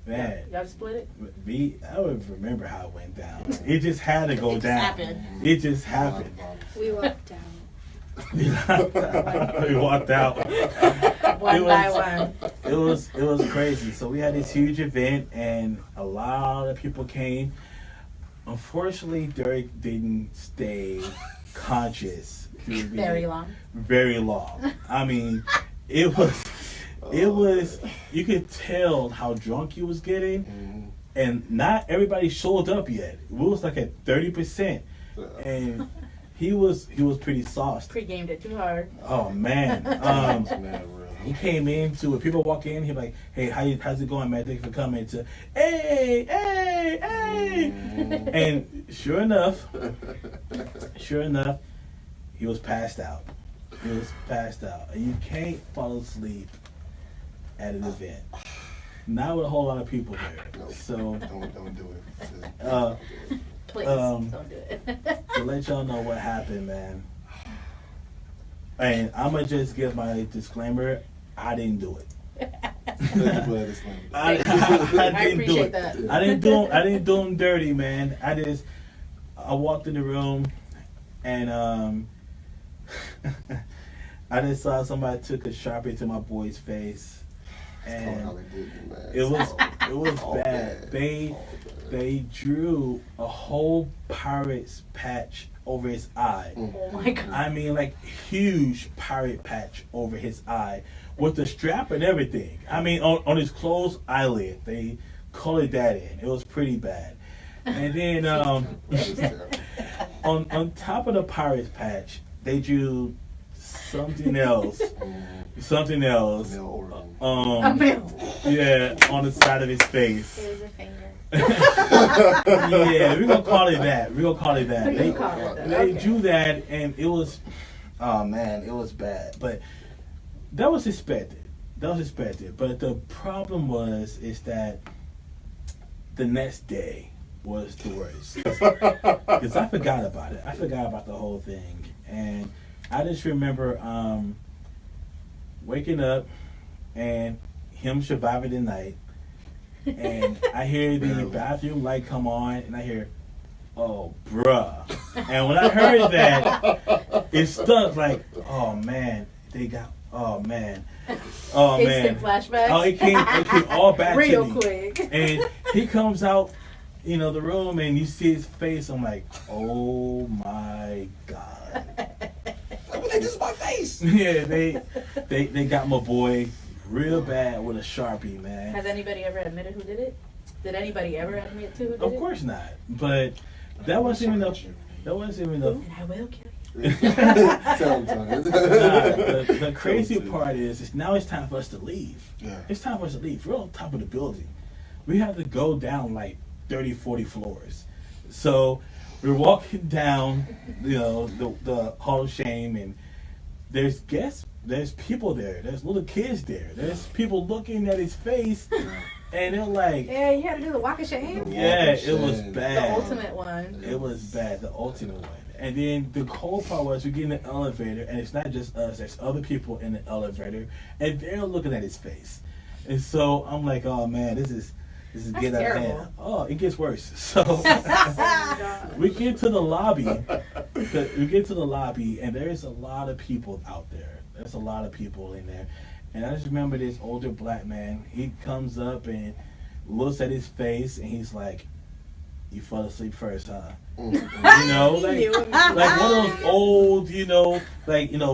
man. Y'all just split it? I don't remember how it went down. It just had to go It just down. happened. It just happened. we walked down. We walked out. One It by was- one. It was crazy. So we had this huge event, and a lot of people came. Unfortunately, Derek didn't stay conscious through the- Very long. very long. I mean, it was you could tell how drunk he was getting, Mhm. and not everybody showed up yet. It was like at 30%, and he was pretty sauced. Pre-gamed it too hard. Oh man. Man, He really. came into it. People walk in. He's like, "Hey, how's it going, man? Thank you for coming." To, hey. Mhm. And sure enough, he was passed out. And you can't fall asleep at an event. Not with a whole lot of people there. Nope. So Don't do it. Please, Um, don't do it. to let y'all know what happened, man. And I'm gonna just give my disclaimer. I didn't do it. Thank you for that disclaimer. I I didn't do appreciate it. that. I didn't do him dirty, man. I walked in the room, and I just saw somebody took a Sharpie to my boy's face, and it was All bad. bad. They drew a whole pirate's patch over his eye. Oh my god. I mean, like huge pirate patch over his eye with the strap and everything. I mean, on his closed eyelid, they colored that in. It was pretty bad. And then That is terrible. on top of the pirate's patch, they drew something else. Something else. Male organ. A male. Yeah, on the side of his face. It was a finger. Yeah, we're gonna call it that. You call it that. They Okay. drew that, and it was, oh man, it was bad. But that was expected. But the problem is that the next day was the worst, because I forgot about it. I forgot about the whole thing, and I just remember waking up, and him surviving the night, and I hear the bathroom light come on, and I hear, "Oh, bruh." And when I heard that, it stuck like, "Oh man, they got, oh man, oh man." Instant flashbacks. Oh, it came all back Real to me. quick. And he comes out, the room, and you see his face. I'm like, "Oh my god." They just my face. Yeah, they got my boy real bad with a Sharpie, man. Has anybody ever admitted who did it? Did anybody ever admit to who did it? Of course not. But that wasn't even the. That wasn't even the. And I will kill you. Tell him, The crazy part is now it's time for us to leave. Yeah. It's time for us to leave. We're on top of the building. We have to go down like 30, 40 floors. So we're walking down, the Hall of Shame, and there's guests, there's people there, there's little kids there, there's people looking at his face, and they're like, Yeah, you had to do the walk of shame. yeah, it was The bad. ultimate one. It was bad, the ultimate one. And then the cool part was we get in the elevator, and it's not just us, there's other people in the elevator, and they're looking at his face. And so I'm like, oh man, this is getting out of terrible. hand. Oh, it gets worse. So we get to the lobby. And there's a lot of people out there. There's a lot of people in there. And I just remember this older black man. He comes up and looks at his face, and he's like, "You fell asleep first, huh?" Like one of those old,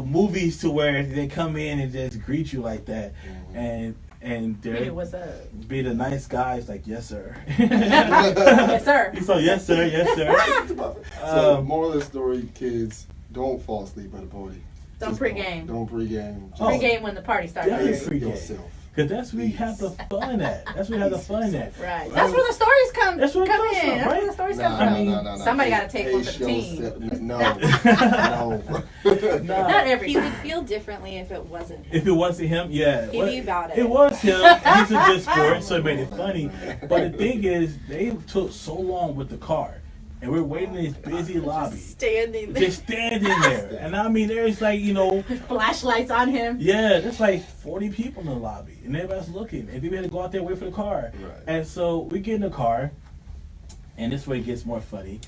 movies to where they come in and just greet you like that, and Hey, they're what's up? be the nice guys like, "Yes, sir." Yes, sir. He's like, "Yes, sir. Yes, sir." So, moral of the story, kids, don't fall asleep at a party. Don't Just pregame. Don't pregame. Oh. Pre-game when the party starts. Yeah. Pace Pregame. yourself. Because that's where you have the fun at. That's where you have the fun at. Right. That's where the stories come That's where it come comes in. from, That's right? where the stories come from. No. Somebody gotta take one for the Pace team. yourself. No. Nah. Not every He would time. feel differently if it wasn't him. If it wasn't him, yeah. He'd be about it. It was him. He's a good sport, so it made it funny. But the thing is, they took so long with the car. And we're waiting in this busy lobby. Standing there. Just standing there. And I mean, there's like, Flashlights on him. yeah, there's like 40 people in the lobby. And everybody's looking. And then we had to go out there and wait for the car. Right. And so we get in the car. And this way it gets more funny.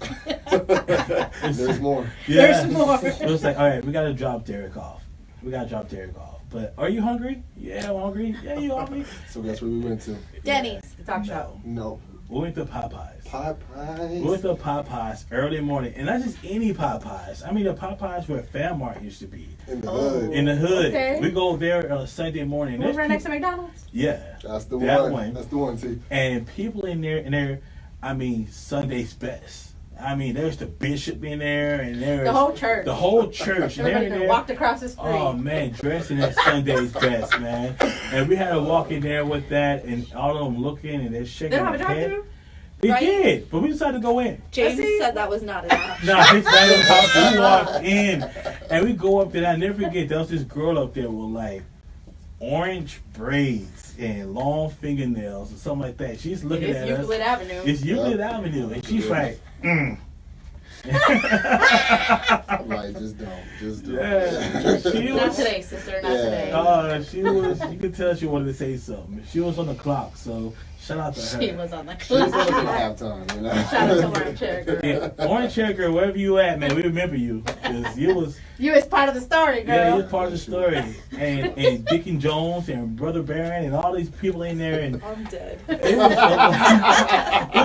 There's more. Yeah. There's more. It was like, all right, we got to drop Derek off. But are you hungry? Yeah, I'm hungry. Yeah, you hungry? So that's where we went to. Denny's. The talk show. No. We went to Popeyes. Popeyes. We went to Popeyes early morning. And not just any Popeyes. I mean the Popeyes where Fam Mart used to be. In the Oh. hood. In the hood. Okay. We go there on a Sunday morning. Over There's next to people- McDonald's. Yeah. That's the That one. That's the one, T. And people in there, I mean, Sunday's best. I mean, there's the bishop in there, and there's The whole church. The whole church. And Everybody they're that there. walked across the street. Oh man, dressing as Sunday's best, man. And we had to walk in there with that, and all of them looking, and they're shaking They don't have a their head. drive-through? They Right? did, but we decided to go in. James See? said that was not enough. Nah, it's not about we walked in, and we go up there. I never forget, there was this girl up there with like orange braids and long fingernails or something like that. She's looking It's at Euclid us. Avenue. It's Euclid Avenue, and she's like, I'm like, just don't. Just don't. Yeah. She Not was- today, sister. Not Yeah. today. She was. You could tell she wanted to say something. She was on the clock, so shout out to her. She was on the She was clock. on at halftime, you know. Shout out to Orange Chair Girl. Yeah, Orange Chair Girl, wherever you at, man, we remember you because you was. You is part of the story, girl. Yeah, you're part of the story. And Dickie Jones and Brother Barron and all these people in there, and I'm dead. it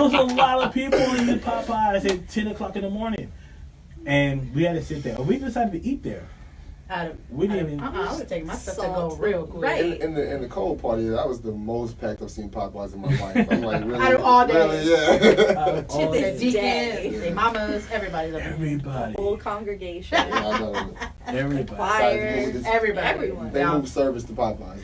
was a lot of people in the Popeyes at 10 o'clock in the morning, and we had to sit there. We decided to eat there. We didn't even. I would have taken my stuff to Salt. go real quick. Right. In the cold party, that was the most packed I've seen Popeyes in my life. I'm like, really? Out of all day. Really, yeah. All Their this day. deacons, day. their mamas, everybody's up there. Everybody. Whole congregation. I know. Everybody. Choir. Besides, Everybody. Everyone. They Yeah. moved service to Popeyes.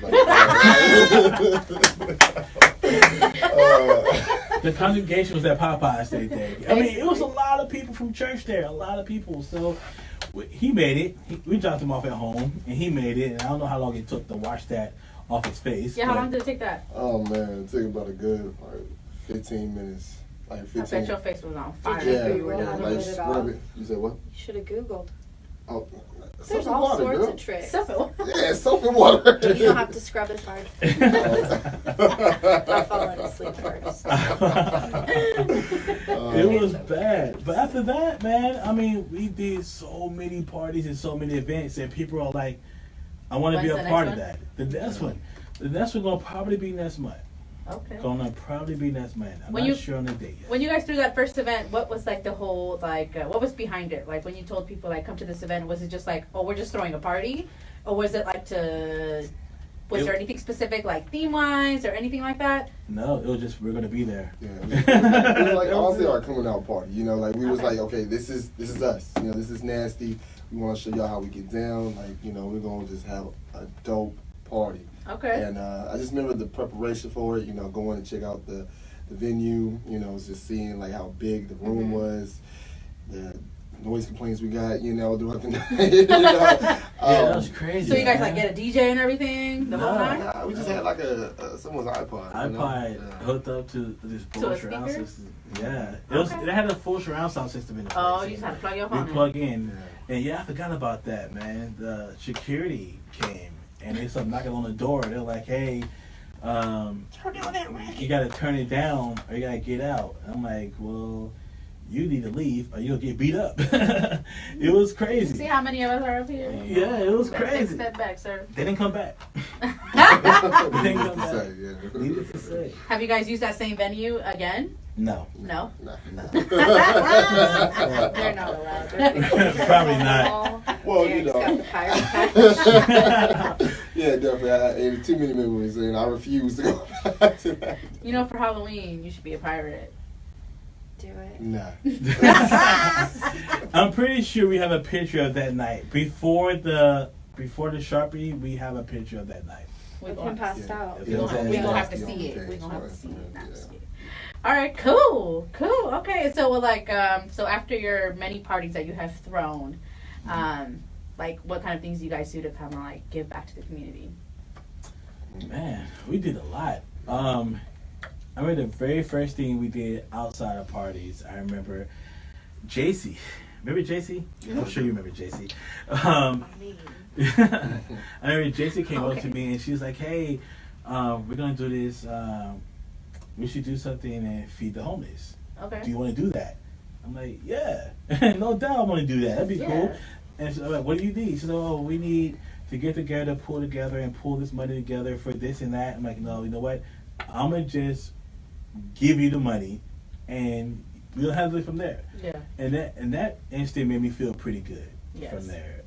The congregation was at Popeyes that day. I mean, it was a lot of people from church there. A lot of people. So he made it. We dropped him off at home, and he made it. And I don't know how long it took to wash that off his face. Yeah, how but- long did it take that? Oh man, it took about a good 15 minutes. Like I 15. bet your face was on fire Did Yeah, you Google how to like put it off? whatever. You said what? You should have Googled. Oh, There's Soap and all water, sorts girl. of tricks. So, Yeah, soap and water. You don't have to scrub as hard. I've fallen asleep first. It was bad. But after that, man, I mean, we did so many parties and so many events, and people are like, I want to be When's a the part next of one? that. The next one. The next one going to probably be next month. okay. Gonna probably be next month. I'm When not you- sure on the date yet. When you guys threw that first event, what was like the whole what was behind it? Like when you told people like come to this event, was it just like, oh, we're just throwing a party, or was it like was there anything specific like theme wise or anything like that? No, it was just we're gonna be there. Yeah, it was like honestly our coming out party. You know, like we was Okay. like, okay, this is us. You know, this is nasty. We want to show y'all how we get down. Like, you know, we're gonna just have a dope party. Okay. And I just remember the preparation for it. You know, going to check out the venue. You know, just seeing like how big the room was, the noise complaints we got. You know, throughout the night. You know, Yeah, that was crazy. So you guys man. like get a DJ and everything the whole No. night? Nah, we just had like someone's iPod. You know? iPod Yeah. hooked up to this To full a surround speaker? system. Yeah, it was. Okay. It had a full surround sound system in the place. Oh, you just had to plug your We phone in. plug in, Yeah. and yeah, I forgot about that, man. The security came and they started knocking on the door. They're like, "Hey, turn down that racket. You gotta turn it down, or you gotta get out." I'm like, "Well, you need to leave, or you'll get beat up." It was See crazy. how many of us are up here? Yeah, it was Better take a crazy. step back, sir. They didn't come back. Needless to say, yeah. Needless to say, Have you guys used that same venue again? no. No. Nah. They're not allowed. Probably not. Well, Derek's you know. got the pirate package. Yeah, definitely. I ate too many memories, and I refuse to go back to that. You know, for Halloween, you should be a pirate. Do it. Nah. I'm pretty sure we have a picture of that night before the Sharpie. We have a picture of that night. We With him gonna, passed Yeah. out. If we it gonna, was we on gonna the have to page, see it. on the We gonna have to page, see it. right, Not yeah. see it. All right, cool. Okay, so so after your many parties that you have thrown, like what kind of things do you guys do to kind of like give back to the community? Man, we did a lot. I remember the very first thing we did outside of parties. I remember JC. Remember JC? I'm sure you remember JC. I mean, I remember JC came up to Okay. me and she was like, "Hey, we're gonna do this. We should do something and feed the homeless. Okay. Do you want to do that?" I'm like, "Yeah, no doubt I want to do that. That'd be cool." And she's like, "What do you need?" She said, "Oh, we need to get together, pull together, and pull this money together for this and that." I'm like, "No, you know what? I'm gonna just give you the money, and we'll handle it from there." Yeah. And that instant made me feel pretty good Yes. from there.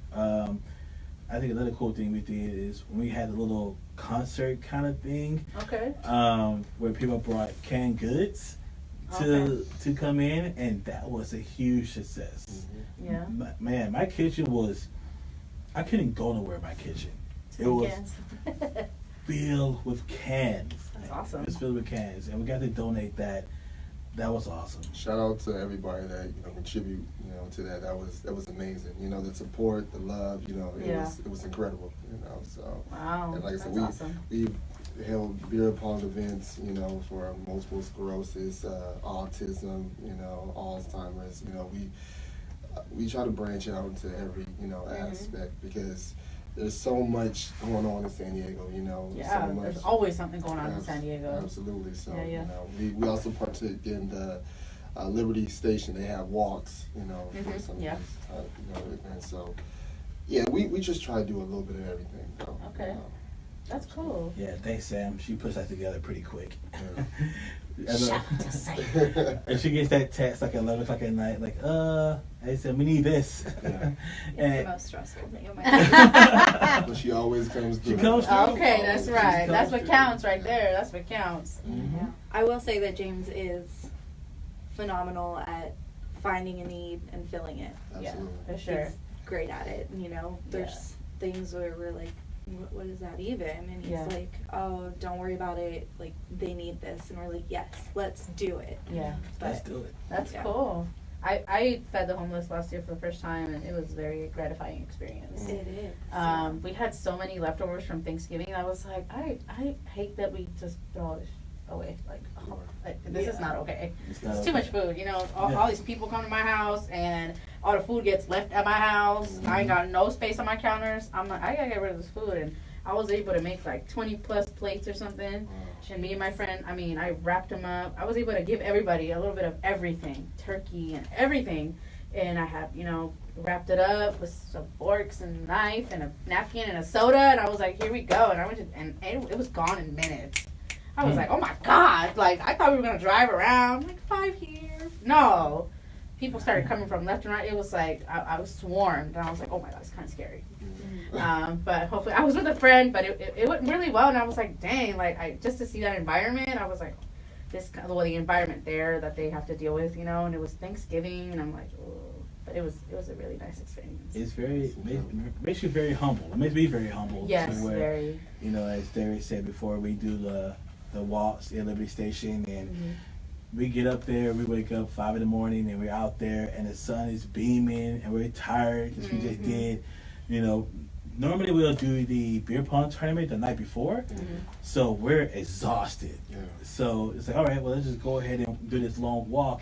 I think another cool thing we did is when we had a little concert kind of thing, Okay. where people brought canned goods to come in, and that was a huge success. Yeah. Man, my kitchen was, I couldn't go nowhere in my kitchen. It was Yes. filled with cans. That's awesome. It was filled with cans, and we got to donate that. That was awesome. Shout out to everybody that contribute, to that. That was amazing. The support, the love. It was incredible. So Wow. and like I That's said, awesome. we've held beer pong events, for multiple sclerosis, autism, Alzheimer's. We try to branch out into every aspect because there's so much going on in San Diego. Yeah. so much. There's always something going on in San Diego. Absolutely. So Yeah. we also partake in the Liberty Station. They have walks, for Mhm, some yeah. of these, events. So yeah, we just try to do a little bit of everything. So, Okay. That's cool. Yeah, thanks, Sam. She puts that together pretty quick. Yeah. Shout to say. And she gets that text like at 11 o'clock at night, like, I said, we need this. Yeah. it's the And most stressful thing of my life. But she always comes through. comes through. Okay, that's She right. comes That's what through. counts right there. That's what counts. Mhm. I will say that James is phenomenal at finding a need and filling it. Absolutely. For sure. He's great at it. There's things where we're like, what is that even? And he's Yeah. like, oh, don't worry about it. Like, they need this. And we're like, yes, let's do it. Yeah. Let's But do it. That's Yeah. cool. I fed the homeless last year for the first time, and it was a very gratifying experience. it is. We had so many leftovers from Thanksgiving. I was like, I hate that we just throw away. Like, this is not okay. It's too much food. You know, all these people come to my house, and all the food gets left at my house. I ain't got no space on my counters. I'm like, I gotta get rid of this food. And I was able to make like 20 plus plates or something. And me and my friend, I mean, I wrapped them up. I was able to give everybody a little bit of everything, turkey and everything. And I had, you know, wrapped it up with some forks and a knife and a napkin and a soda. And I was like, here we go. And I went to, and it was gone in minutes. I was like, oh my God. Like, I thought we were going to drive around. Like, 5 here. No. People started coming from left and right. It was like, I was swarmed. And I was like, oh my God, it's kind of scary. But hopefully, I was with a friend, but it went really well. And I was like, dang, like, just to see that environment, I was like, the environment there that they have to deal with, you know, and it was Thanksgiving, and I'm like, oh. But it was a really nice experience. It's makes you very humble. It makes me very humble. Yes, where, very. You know, as Derek said before, we do the walks in Liberty Station, and we get up there, we wake up 5 in the morning, and we're out there, and the sun is beaming, and we're tired because we just did, you know. Normally we'll do the beer pong tournament the night before, so we're exhausted. Yeah. So it's like, all right, well, let's just go ahead and do this long walk.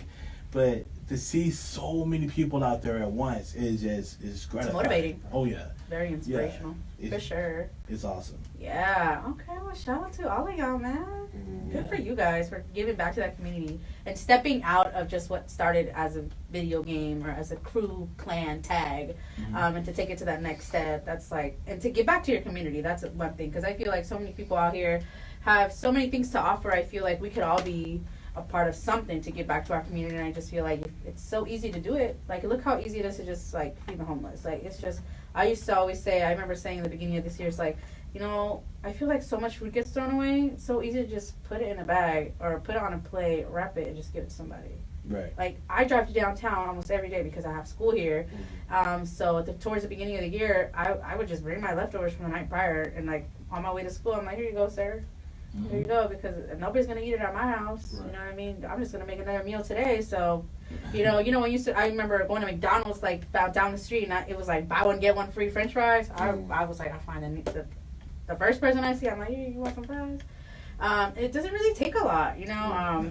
But to see so many people out there at once is gratifying. It's motivating. Oh yeah. Very inspirational, for sure. It's awesome. Yeah. Okay. Well, shout out to all of y'all, man. Good for you guys for giving back to that community and stepping out of just what started as a video game or as a crew clan tag, and to take it to that next step. That's like, and to give back to your community. That's one thing, because I feel like so many people out here have so many things to offer. I feel like we could all be a part of something to give back to our community, and I just feel like it's so easy to do it. Like, look how easy it is to just like feed the homeless. Like, it's just, I used to always say, I remember saying in the beginning of this year, it's like, you know, I feel like so much food gets thrown away. It's so easy to just put it in a bag or put it on a plate, wrap it, and just give it to somebody. Right. Like, I drive to downtown almost every day because I have school here. So towards the beginning of the year, I would just bring my leftovers from the night prior, and like on my way to school, I'm like, here you go, sir. Here you go, because nobody's gonna eat it at my house. Right. You know what I mean? I'm just gonna make another meal today. So, you know, when I remember going to McDonald's like about down the street, and it was like buy one get one free French fries. I was like, I find the first person I see, I'm like, hey, you want some fries? It doesn't really take a lot, you know.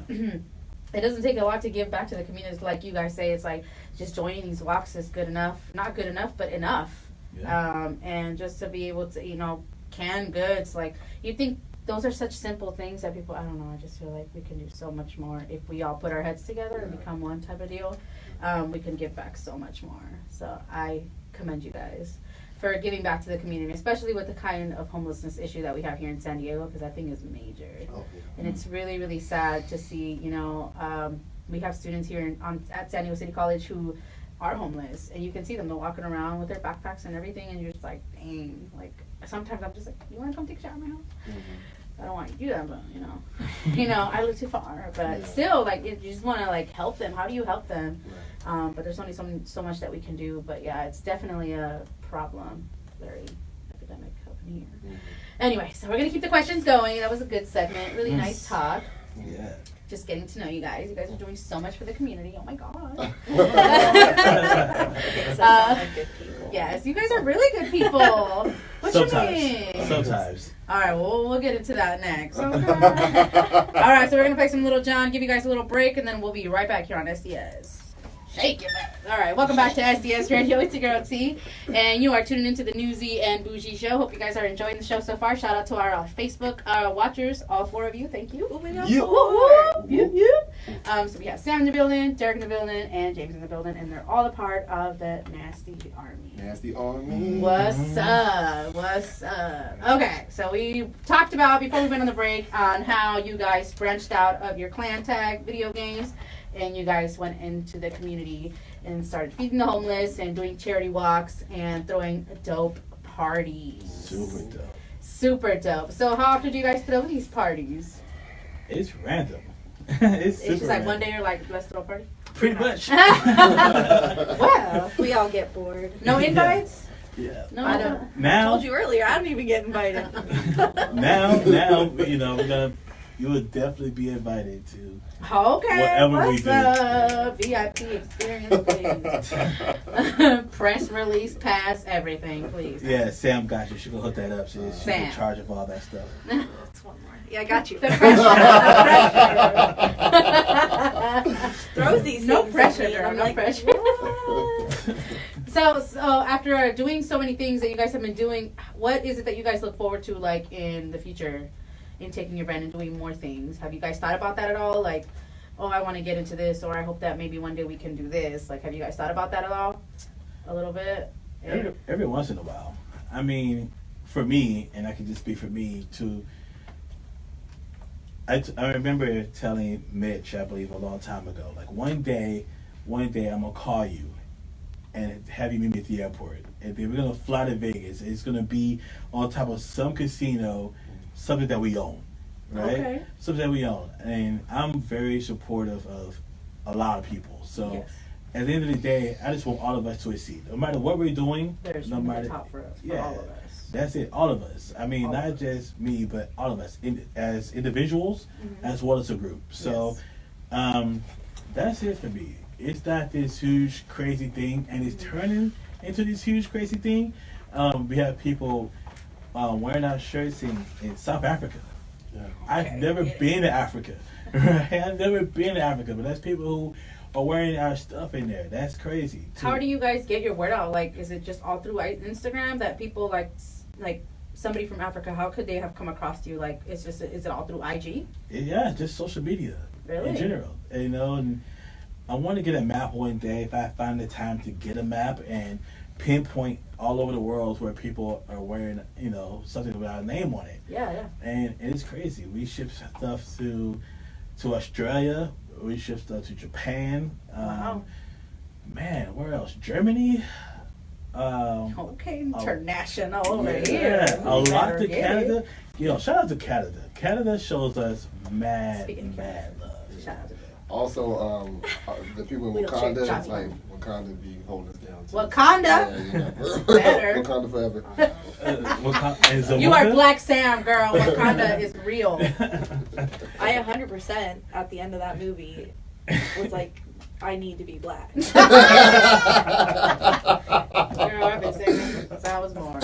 It doesn't take a lot to give back to the community. Like you guys say, it's like just joining these walks is good enough. Not good enough, but enough. Yeah. And just to be able to, you know, can goods. Like, you think those are such simple things that people, I don't know, I just feel like we can do so much more if we all put our heads together and become one type of deal. We can give back so much more. So I commend you guys for giving back to the community, especially with the kind of homelessness issue that we have here in San Diego, because that thing is major. And it's really, really sad to see, you know, we have students here at San Diego City College who are homeless, and you can see them, they're walking around with their backpacks and everything, and you're just like, dang, like, sometimes I'm just like, you want to come take a shower at my house? I don't want you to do that, but, you know, I live too far, but still, like, you just want to, like, help them. How do you help them? But there's only so much that we can do, but yeah, it's definitely a problem, very epidemic happening here. Anyway, so we're going to keep the questions going. That was a good segment, really nice talk. Yeah. Just getting to know you guys. You guys are doing so much for the community. Oh my God. Good people. Yes, you guys are really good people. What's your name? Sometimes. All right, well, we'll get into that next. Okay. All right, so we're going to play some Little John, give you guys a little break, and then we'll be right back here on SDS. Shake it back. All right, welcome back to SDS Radio. It's your girl T, and you are tuning into the Newsy and Bougie Show. Hope you guys are enjoying the show so far. Shout out to our Facebook watchers, all 4 of you. Thank you. So we have Sam in the building, Derek in the building, and James in the building, and they're all a part of the NSTY Army. NSTY Army. What's up? What's up? Okay, so we talked about before we went on the break on how you guys branched out of your clan tag video games. And you guys went into the community and started feeding the homeless and doing charity walks and throwing dope parties. Super dope. Super dope. So how often do you guys throw these parties? It's random. It's just like random. one day you're like, let's throw a party? Pretty much. Well, we all get bored. No invites? Yeah. No, I don't. Now, I told you earlier, I don't even get invited. now, you know, we're gonna you would definitely be invited to. Okay. Whatever we What's do. up? VIP experience, please. Press release, pass, everything, please. Yeah, Sam got you. She can hook that up. She's Sam. in charge of all that stuff. That's one more. Yeah, I got you. The pressure. Throws these No things pressure, at me, and girl. I'm No like, pressure. what? So after doing so many things that you guys have been doing, what is it that you guys look forward to, like, in the future, in taking your brand and doing more things? Have you guys thought about that at all? Like, oh, I want to get into this, or I hope that maybe one day we can do this. Like, have you guys thought about that at all? A little bit? Every once in a while. I mean, for me, and I can just speak for me, too. I remember telling Mitch, I believe, a long time ago, like, one day I'm going to call you and have you meet me at the airport. And then we're going to fly to Vegas. It's going to be on top of some casino, something that we own, right? Okay. Something that we own. And I'm very supportive of a lot of people. So Yes. at the end of the day, I just want all of us to succeed. No matter what we're doing, There's no room at matter the top for us, for yeah, all of us. that's it. All of us. I mean, All not of us. just me, but all of us as individuals, as well as a group. So, that's it for me. It's not this huge crazy thing, and it's turning into this huge crazy thing. We have people wearing our shirts in South Africa. Yeah. I've never been to Africa. Right? I've never been to Africa, but that's people who are wearing our stuff in there. That's crazy. Too. How do you guys get your word out? Like, is it just all through Instagram that people like somebody from Africa? How could they have come across you? Like, is it all through IG? Yeah, just social media Really? in general. You know, and I want to get a map one day if I find the time to get a map and pinpoint all over the world where people are wearing, you know, something with our name on it. Yeah. And it's crazy. We ship stuff to Australia. We ship stuff to Japan. Wow. Man, where else? Germany. Okay, international over Yeah, here. a lot Better to get Canada. it. Yo, shout out to Canada. Canada shows us mad Speaking of love. Shout out to them. Also, the people in Wheelchair Wakanda, Johnny. like Wakanda, be holding us down too. Wakanda? Yeah, you know. Better. Wakanda forever. And You are Zamunda? Black Sam, girl. Wakanda is real. I 100% at the end of that movie was like, I need to be black. Girl, I've been saying this since I was born.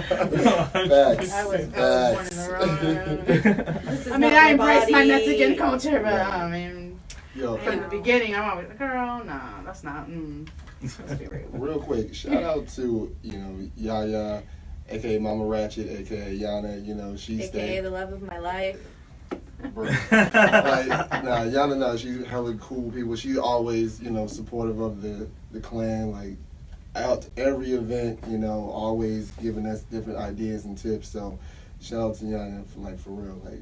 Facts. I was born in the wrong. This is I mean, not I embrace my body. Mexican culture, but I mean, Yo, from the beginning, I'm always like, girl, no, that's not. Let's be real. real quick, shout out to, you know, Yaya, aka Mama Ratchet, aka Yana. You know, she AKA stayed. the love of my life. Bro. Like, nah, Yana, no, she's hella cool people. She's always, you know, supportive of the clan. Like, out to every event, you know, always giving us different ideas and tips. So, shout out to Yana for real. Like,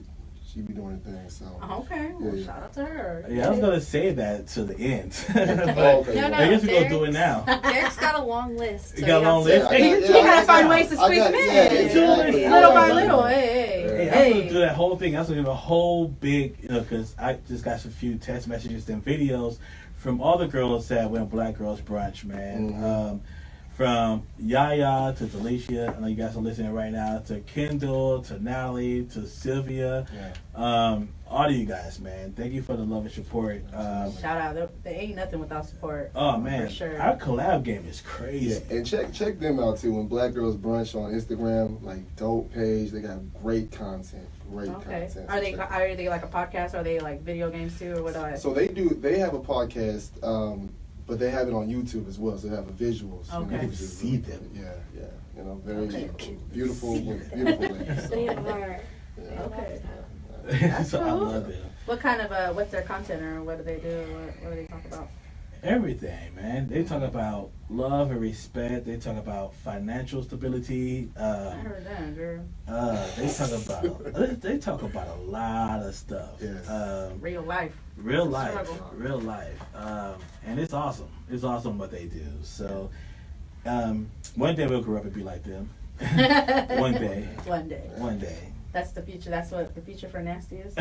she be doing her thing. So. Okay, well, Yeah. shout out to her. Yeah, I was gonna say that to the end. Oh, okay. No, no. I guess we're gonna do Derek's- it now. Derek's got a long list. You got a long have to- list? Hey, you gotta find ways to squeeze them in. exactly. Little by little, hey. Hey, I'm gonna do that whole thing. I was gonna give a whole big, you know, because I just got a few text messages and videos from all the girls that went Black Girls Brunch, man. Mhm. From Yaya to Delicia, I know you guys are listening right now, to Kendall, to Natalie, to Sylvia. Yeah. All of you guys, man. Thank you for the love and support. Shout out. There ain't nothing without support. Oh man, For sure. our collab game is Yeah, crazy. and check them out too. When Black Girls Brunch on Instagram, like dope page, they got great content. Great Okay. content. Are So they check- are they like a podcast? Or are they like video games too, or what? So they have a podcast, but they have it on YouTube as well. So they have a visuals. you know, Okay. which is See really them. good. Yeah. You know, very Okay. beautiful ladies. They So, are. yeah. Okay. So That's I cool. love it. What kind of what's their content, or what do they do? What do they talk about? Everything, man. They talk about love and respect. They talk about financial stability. I heard that, girl. They talk about a lot of stuff. Yes. Real life. Real life, Struggle. real life, and it's awesome. It's awesome what they do. So, one day we'll grow up and be like them. One day. One day. One day. That's the future. That's what the future for Nasty is.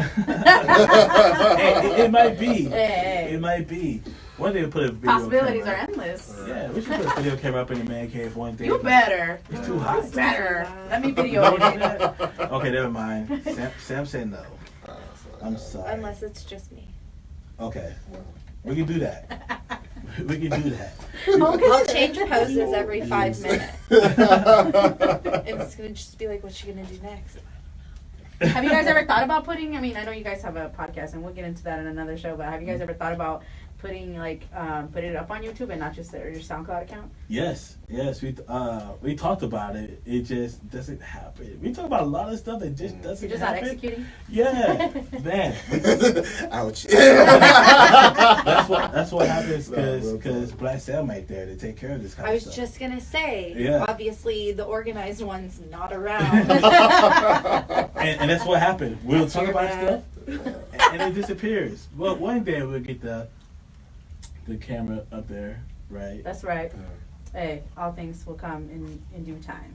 It might be. Hey. It might be. One day we'll put a video Possibilities camera. are endless. Yeah, we should put a video camera up in the man cave one day. You better. It's too hot. You better. Let me video No, it. okay, never mind. Sam said no. I'm sorry. Unless it's just me. Okay, we can do that. We can do that. I'll change poses every 5 minutes. It's gonna just be like, what's she gonna do next? Have you guys ever thought about putting, I mean, I know you guys have a podcast and we'll get into that in another show, but have you guys ever thought about putting put it up on YouTube and not just your SoundCloud account? Yes, we talked about it. It just doesn't happen. We talk about a lot of stuff that just doesn't You're just not happen. executing? Yeah, man. Ouch. That's what happens because Black Sam right there to take care of this kind I of was stuff. just gonna say, Yeah. obviously the organized one's not around. and that's what happened. We'll talk about stuff, and it disappears. Well, one day we'll get the camera up there, right? That's right. Hey, all things will come in due time.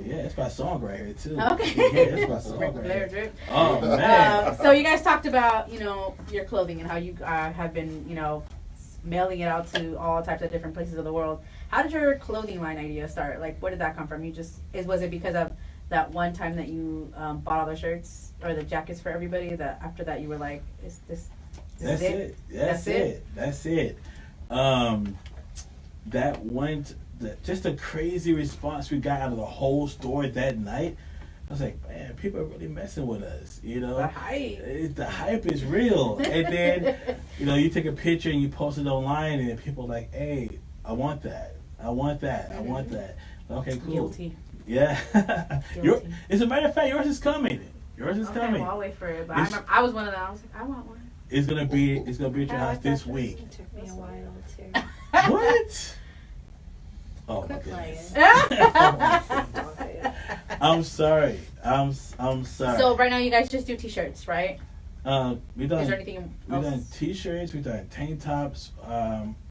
Yeah, it's my song right here too. Okay. Yeah, it's my song right Blair here. drip. Oh man. So you guys talked about, your clothing and how you have been, mailing it out to all types of different places of the world. How did your clothing line idea start? Like, where did that come from? Was it because of that one time that you bought all the shirts or the jackets for everybody? That after that you were like, is this That's it. That's it. That went. Just a crazy response we got out of the whole store that night. I was like, man, people are really messing with us. The hype. The hype is real. And then, you take a picture and you post it online, and people are like, hey, I want that. I want that. I want that. Okay, cool. Guilty. Yeah. Guilty. As a matter of fact, yours is coming. Yours is coming. Well, I'll wait for it. But I remember I was one of them. I was like, I want one. It's gonna be at your house this week. It took me a while too. What? Oh my Quit playing. goodness. I'm sorry. I'm sorry. So right now you guys just do t-shirts, right? We done. Is there anything We else? done t-shirts. We done tank tops.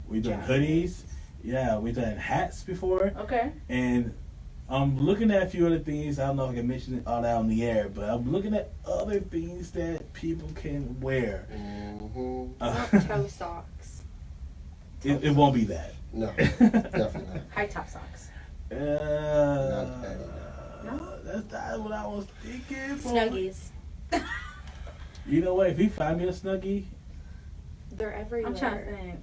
We done Jackets. hoodies. Yeah, we done hats before. Okay. And I'm looking at a few other things. I don't know if I can mention it all out on the air, but I'm looking at other things that people can wear. Toe socks. It won't be that. No, definitely not. High top socks. No. No? That's not what I was thinking. Snuggies. You know what? If he find me a Snuggie, They're everywhere. I'm trying to think.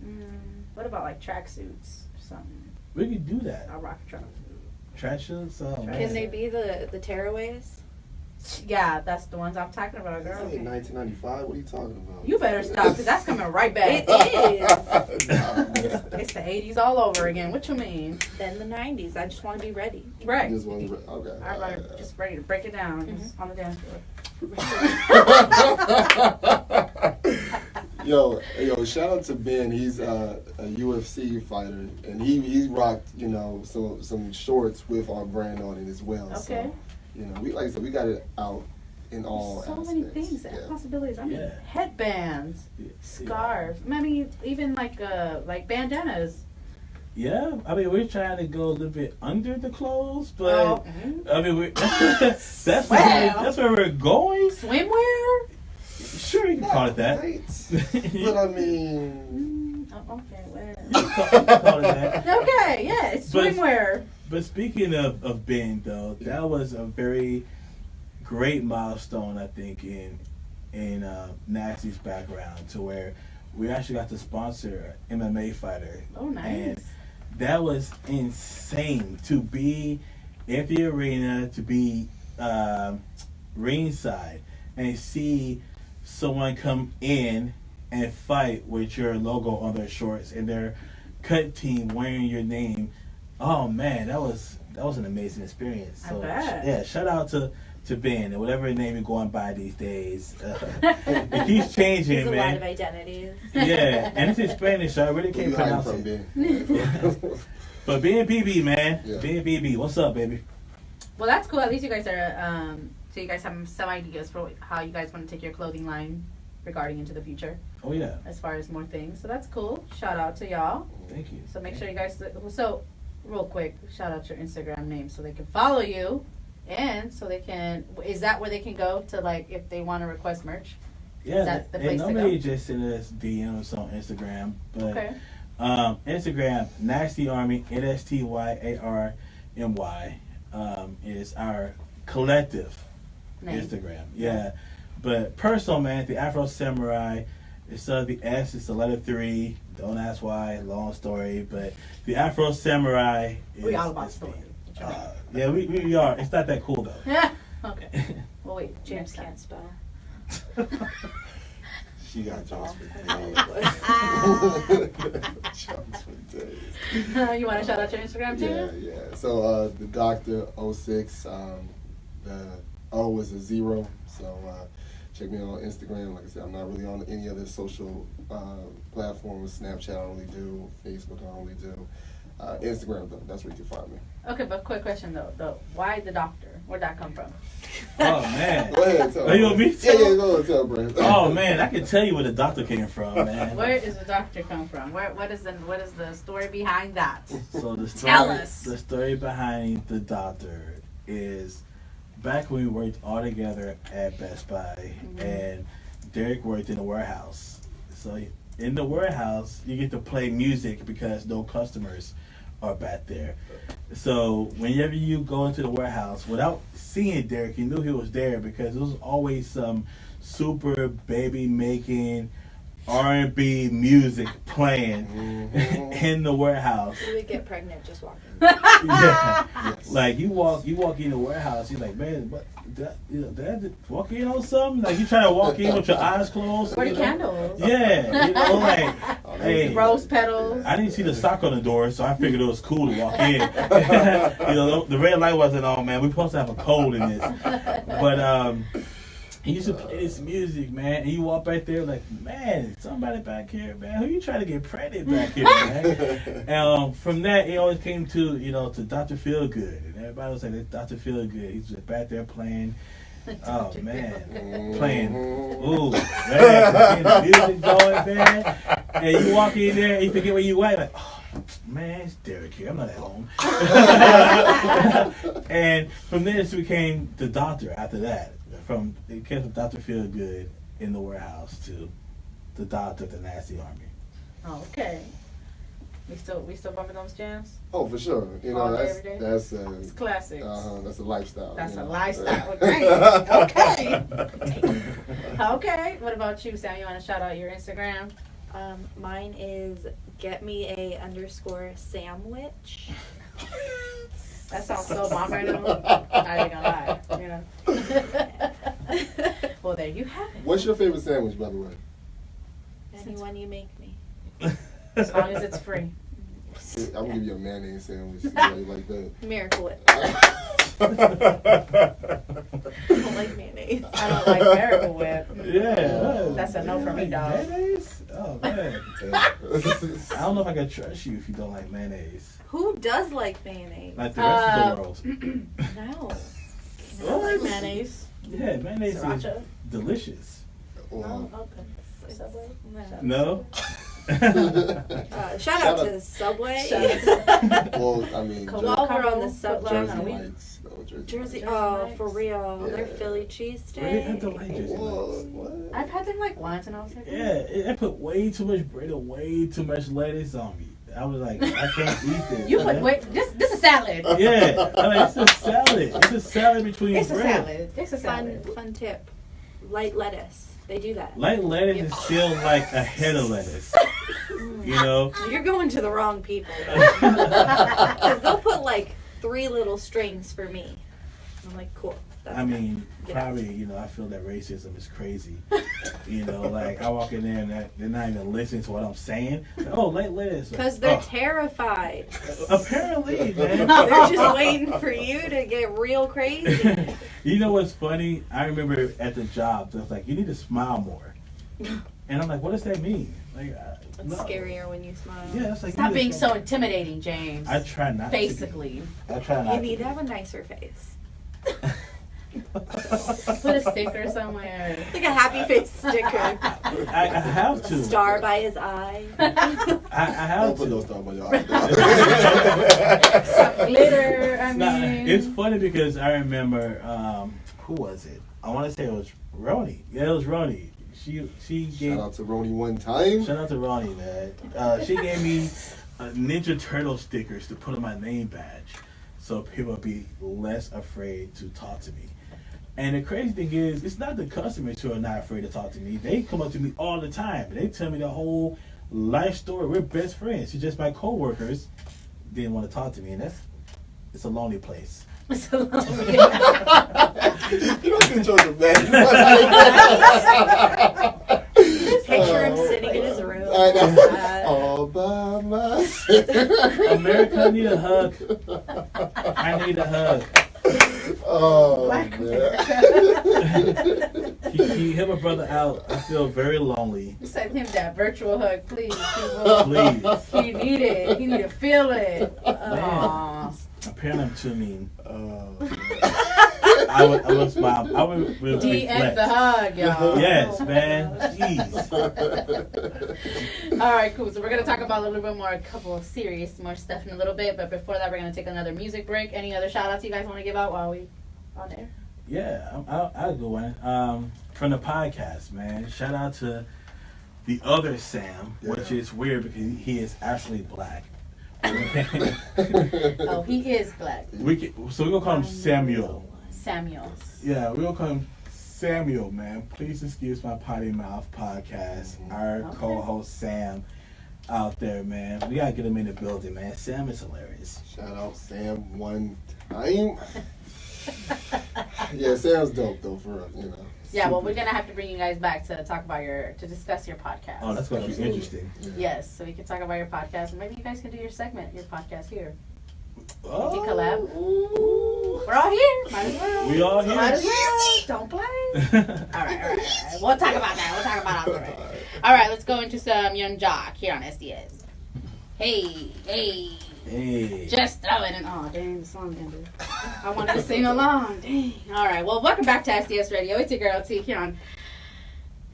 What about like tracksuits or something? we could do that. I'll rock a track. Track shoes? Oh, man. Can they be the tearaways? Yeah, that's the ones I'm talking about, girl. Hey, 1995. What are you talking about? You better stop, because that's coming right back. It is. It's the 80s all over again. What you mean? Then the 90s. I just want to be ready. Right. Just one, okay. I'm just ready to break it down just on the dance floor. Yo, shout out to Ben. He's a UFC fighter, and he rocked, some shorts with our brand on it as well. Okay. So, we like I said, we got it out in all So aspects. many things, Yeah. possibilities. I mean, Yeah. headbands, scarves. I mean, even like bandanas. Yeah, I mean, we're trying to go a little bit under the clothes, but Oh, I mean, that's where we're going. swimwear. Sure, you can call it that. Right. But I mean, Oh, okay, well. You can call it that. Okay, yeah, it's But- swimwear. But speaking of Ben, though, that was a very great milestone, I think, in Nasty's background, to where we actually got to sponsor an MMA fighter. Oh, nice. And that was insane to be at the arena, to be ringside, and see someone come in and fight with your logo on their shorts and their cut team wearing your name. Oh man, that was an amazing experience. So I bet. yeah, shout out to Ben, and whatever name you're going by these days. It keeps changing, There's a lot of man. identities. Yeah, and it's in Spanish, so I really where can't you hiding pronounce from, it. Ben? But BNPB, man. Yeah. BNPB, what's up, baby? Well, that's cool. At least you guys are, so you guys have some ideas for how you guys want to take your clothing line regarding into the future Oh yeah, as far as more things. So that's cool. Shout out to y'all. thank you. So make sure you guys, so real quick, shout out your Instagram name so they can follow you. And so they can, is that where they can go to, like, if they want to request merch? Yeah, Is that the they place to normally go? just send us DMs on Instagram. But Okay. Instagram, Nasty Army, NSTY is our collective Name. Instagram. Yeah. But personal, man, the Afro Samurai, instead of the S, it's the letter 3. Don't ask why, long story. But the Afro Samurai is. We all about is story. me. Yeah, we are. It's not that cool, though. Yeah. Okay. Well, wait. James James can't spell. She got jokes for days. Jokes for days. You want to shout out your Instagram too? Yeah. So the Doctor 06, the O is a 0. So check me out on Instagram. Like I said, I'm not really on any other social platforms. Snapchat I only do. Facebook I only do. Instagram though, that's where you can find me. Okay, but quick question though. Why the Doctor? Where'd that come from? Oh, man. Go ahead, tell. Oh, you want me to Yeah, tell? go ahead, tell, Brent. Oh, man, I can tell you where the doctor came from, man. Where does the Doctor come from? What is the story behind that? So the story, Tell us. The story behind the doctor is back when we worked all together at Best Buy, and Derek worked in the warehouse. So in the warehouse, you get to play music because no customers are back there. So whenever you go into the warehouse, without seeing Derek, you knew he was there because there was always some super baby making R&B music playing in the warehouse. You would get pregnant just walking. Yeah. Yes. Like you walk in the warehouse, you're like, man, what? Did I just walk in on something? Like you try to walk in with your eyes closed. Pretty you know? candles. Yeah, like, hey, Rose petals. I didn't see the sock on the door, so I figured it was cool to walk in. The red light wasn't on, man. We're supposed to have a code in this, but he used to play this music, man, and you walk back there like, man, somebody back here, man. Who you trying to get pregnant back here, man? And from that, it always came to to Dr. Feelgood, and everybody was like, Dr. Feelgood. He's just back there playing. Oh man, playing. Ooh, man, the music going, man. And you walk in there, and you forget where you at, like, oh. Man, it's Derek here. I'm not at home. And from there, it became the doctor after that. It came from Dr. Feelgood in the warehouse to the doctor of the Nasty Army. Oh, okay. We still bumping those jams? Oh, for sure. All day, every day? That's It's classics. that's a lifestyle. That's you a know. lifestyle. Okay. Okay. What about you, Sam? You want to shout out your Instagram? Mine is getme_sandwich. That sounds so bomb right now. I ain't gonna lie. Well, there you have it. What's your favorite sandwich, by the way? Anyone you make me. As long as it's free. I'm gonna give you a mayonnaise sandwich. Somebody like that. Miracle Whip. I don't like mayonnaise. I don't like Miracle Whip. Yeah. That's a no for me, dog. Mayonnaise? Oh, man. I don't know if I can trust you if you don't like mayonnaise. Who does like mayonnaise? Like the rest of the world. No. I What? like mayonnaise. Yeah, mayonnaise Sriracha? is delicious. Well, Okay. Subway? No? Shout out to Subway. well, I mean, While we're on the Jersey Subway, Mike's. No, Jersey Jersey, Mike's. oh, for real. Yeah. Their Philly Really have to cheesesteak. like Jersey What? Mike's. What? I've had them like once and I was like, Yeah, I put way too much bread and way too much lettuce on me. I was like, I can't eat this. You put man. wait, this is salad. Yeah, I'm like, it's a salad. It's a salad between It's a bread. salad. It's a salad. Fun tip. Light lettuce. They do that. Light lettuce is still like a head of lettuce. You know? You're going to the wrong people. Because they'll put like 3 little strings for me. I'm like, cool. That's I mean, Get out. probably, I feel that racism is crazy. Like I walk in there and they're not even listening to what I'm saying. Like, oh, light lettuce. Because they're Oh, terrified. apparently, man. They're just waiting for you to get real crazy. You know what's funny? I remember at the job, they're like, you need to smile more. And I'm like, what does that mean? Like, It's no. scarier when you smile. Yeah, it's like, Stop you being need to so smile. intimidating, James. I try not Basically. to. I try not You need to. to have a nicer face. Put a sticker somewhere. Like a happy face sticker. I have to. Star by his eye. I have Don't put no to. star by your Some glitter. I Nah, mean, it's funny because I remember who was it? I want to say it was Roni. Yeah, it was Roni. She gave. Shout out to Roni one time. Shout out to Roni, man. She gave me Ninja Turtle stickers to put on my name badge, so people would be less afraid to talk to me. And the crazy thing is, it's not the customers who are not afraid to talk to me. They come up to me all the time. They tell me the whole life story. We're best friends. It's just my coworkers didn't want to talk to me, and it's a lonely place. it's a little You don't control the man. Just picture him sitting in his room. I know. sad. All by myself. America, I need a hug. I need a hug. Oh, Black man. Can you help my brother out? I feel very lonely. Send him that virtual hug, please. People. Please. He need it. He need to feel it. Aww. Apparently I'm too mean. Oh, I would smile. I would DM reflect. the hug, y'all. Yes, man. Jeez. All right, cool. So we're gonna talk about a little bit more, a couple of serious, more stuff in a little bit. But before that, we're gonna take another music break. Any other shout outs you guys want to give out while we on air? Yeah, I'll go one. From the podcast, man. Shout out to the other Sam, which is weird because he is actually black. Oh, he is black. So we're gonna call him Samuel. Samuel. Yeah, we're gonna call him Samuel, man. Please excuse my potty mouth podcast. Our Okay. co-host Sam out there, man. We gotta get him in the building, man. Sam is hilarious. shout out Sam one time. Yeah, Sam's dope though, for real, you know. Yeah, well, we're gonna have to bring you guys back to talk about to discuss your podcast. Oh, that's gonna be interesting. Yes, so we can talk about your podcast, and maybe you guys can do your podcast here. Oh, can collab. Ooh. We're all here. Might as well. We all here. Might as well. Don't play. All right. We'll talk about that. We'll talk about it. All right, let's go into some Young Jock here on SDS. Hey. Hey. Just throw it in. Oh, dang, the song ended. I wanted to sing along. Dang. All right, well, welcome back to SDS Radio. It's your girl, T, here on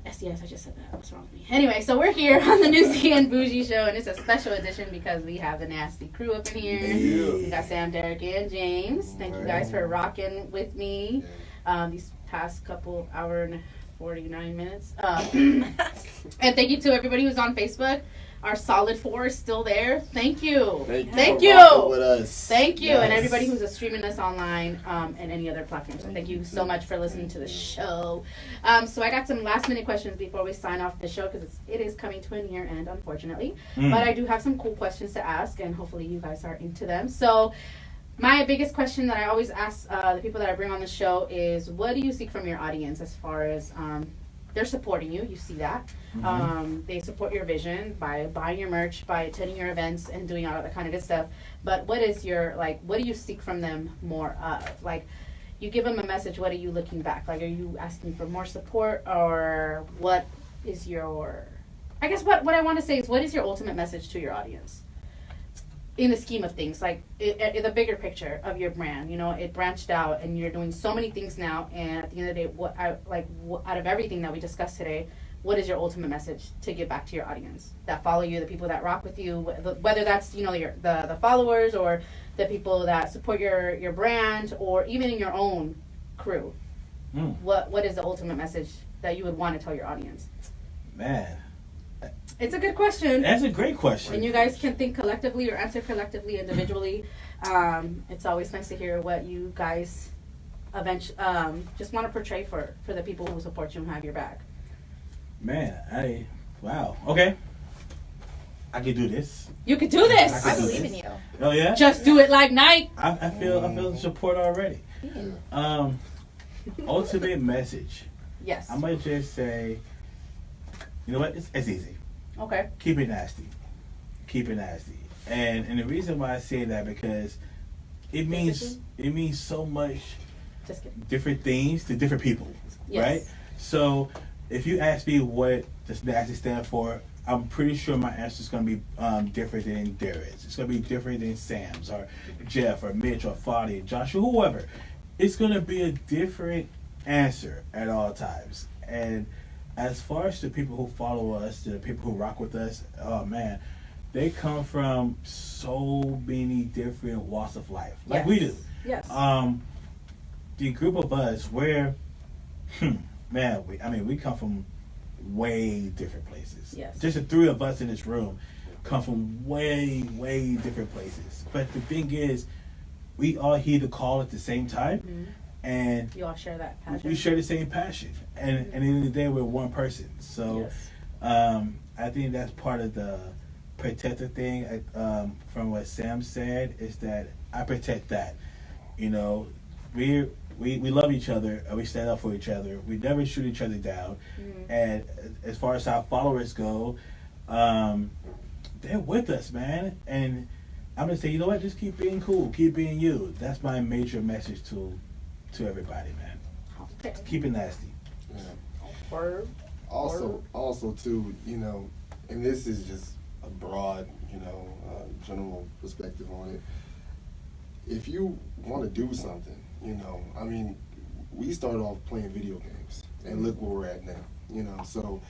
SDS. I just said that. What's wrong with me? Anyway, so we're here on the Newsy and Bougie Show, and it's a special edition because we have the nasty crew up in here. Yeah. We got Sam, Derek, and James. Thank you guys for rocking with me these past couple hour and 49 minutes. And thank you to everybody who's on Facebook. Our solid 4 is still there. Thank you. Thank you. for rocking with us. Thank you, Yes. and everybody who's streaming us online and any other platform. So thank you so much for listening to the show. So I got some last minute questions before we sign off the show because it is coming to an year end, unfortunately. But I do have some cool questions to ask, and hopefully you guys are into them. So my biggest question that I always ask the people that I bring on the show is, what do you seek from your audience as far as they're supporting you? You see that. They support your vision by buying your merch, by attending your events, and doing all that kind of good stuff. But what is your, what do you seek from them more of? Like, you give them a message, what are you looking back? Like, are you asking for more support, or what is your, I guess what I want to say is, what is your ultimate message to your audience? In the scheme of things, like in the bigger picture of your brand, it branched out and you're doing so many things now. And at the end of the day, out of everything that we discussed today, what is your ultimate message to give back to your audience that follow you, the people that rock with you, whether that's the followers or the people that support your brand, or even in your own crew? What is the ultimate message that you would want to tell your audience? Man, it's a good question. that's a great question. And you guys can think collectively or answer collectively, individually. It's always nice to hear what you guys just want to portray for the people who support you and have your back. Man, wow. Okay. I can do this. You could do this. I believe in you. Oh yeah? Just do it like Nike. I feel the support already. Ultimate message. Yes. I might just say, you know what? It's easy. Okay. Keep it nasty. Keep it nasty. And the reason why I say that, because it means so much Just kidding. different things to different people. Yes. Right? So if you ask me what does nasty stand for, I'm pretty sure my answer is going to be different than Darius. It's going to be different than Sam's or Jeff or Mitch or Fadi, Joshua, whoever. it's gonna be a different answer at all times. And as far as the people who follow us, the people who rock with us, oh man, they come from so many different walks of life, like we do. Yes. The group of us, man, we come from way different places. Yes. Just the three of us in this room come from way different places. But the thing is, we all heed the call at the same time, Mm-hmm. and You all share that passion. we share the same passion. And at the end of the day, we're one person. So Yes. I think that's part of the protective thing. From what Sam said, is that I protect that. You know, we love each other and we stand up for each other. We never shoot each other down. Mhm. And as far as our followers go, they're with us, man. And I'm gonna say, you know what? Just keep being cool, keep being you. That's my major message to everybody, man. Okay. Keep it nasty. Yeah. Word. Also too, you know, and this is just a broad, you know, general perspective on it. If you want to do something, you know, I mean, we started off playing video games, and look where we're at now, you know. So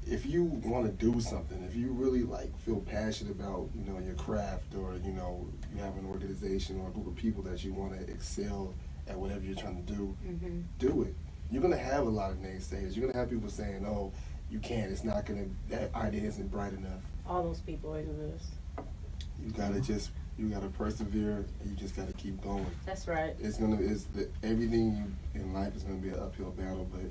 if you want to do something, if you really like feel passionate about, you know, your craft, or you know, you have an organization or a group of people that you want to excel at whatever you're trying to do, Mm-hmm. do it. You're gonna have a lot of naysayers. You're gonna have people saying, "Oh, you can't. It's not gonna. That idea isn't bright enough." All those people exist. You gotta persevere, and you just gotta keep going. That's right. Everything in life is gonna be an uphill battle, but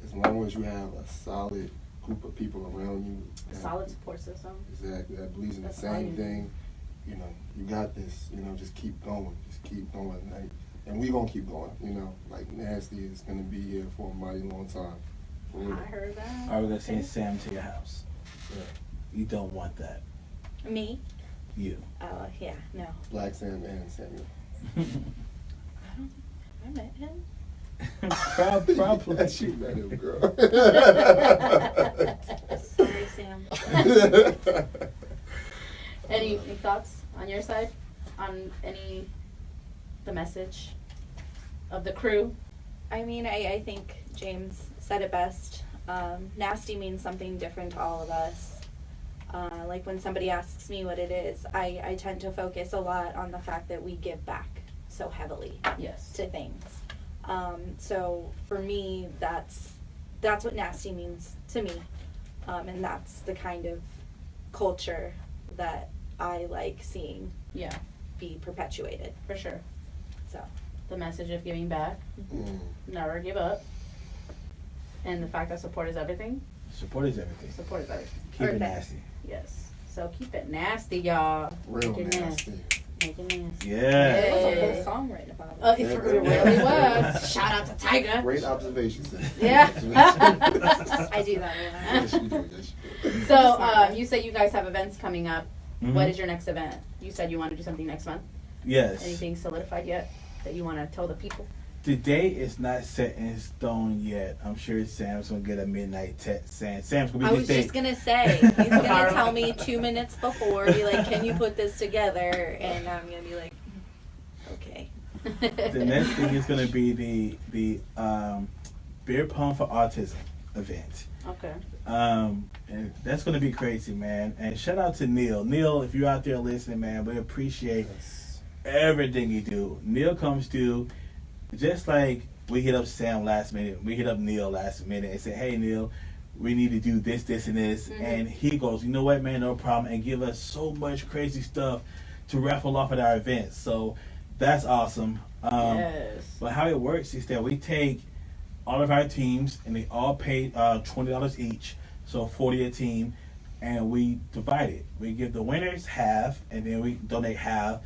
as long as you have a solid group of people around you, A solid support system. exactly, that believes in the That's all you same need. thing, you know, you got this. You know, just keep going, like, and we gonna keep going. You know, like Nasty is gonna be here for a mighty long time. For real. I heard that. Are we gonna send Sam to your house? Yeah. You don't want that. Me? You. Oh, yeah, no. Black Sam and Samuel. I met him. Probably. That she met him, girl. Sorry, Sam. Any thoughts on your side? On the message of the crew? I mean, I think James said it best. Nasty means something different to all of us. Like when somebody asks me what it is, I tend to focus a lot on the fact that we give back so heavily Yes. to things. So for me, that's what nasty means to me. And that's the kind of culture that I like seeing Yeah, be perpetuated. for sure. So The message of giving back, Mm. never give up, and the fact that support is everything. Support is everything. Support is everything. Keep it Okay. nasty. Yes. So keep it nasty, y'all. Real Make it nasty. Make it nasty. Yeah. there was a Hey. whole song written about it. It really was. Shout out to Tiger. Great observation, Sam. Yeah. I do that a lot. Yes, you do. Yes, you do. So you say you guys have events coming up. Mhm. What is your next event? You said you want to do something next month. Yes. Anything solidified yet that you want to tell the people? The date is not set in stone yet. I'm sure Sam's gonna get a midnight text saying Sam's gonna I be was this just date. gonna say, he's gonna tell me 2 minutes before, be like, "Can you put this together?" And I'm gonna be like, "Okay." The next thing is gonna be the beer pong for autism event. Okay. And that's gonna be crazy, man. And shout out to Neil. Neil, if you're out there listening, man, we appreciate Yes. everything you do. Neil comes through, just like we hit up Sam last minute. We hit up Neil last minute and said, "Hey, Neil, we need to do this, this, and this." Mhm. And he goes, "You know what, man? No problem," and give us so much crazy stuff to raffle off at our events. So that's awesome. Yes. But how it works is that we take all of our teams and they all pay $20 each, so 40 a team, and we divide it. We give the winners half, and then we donate half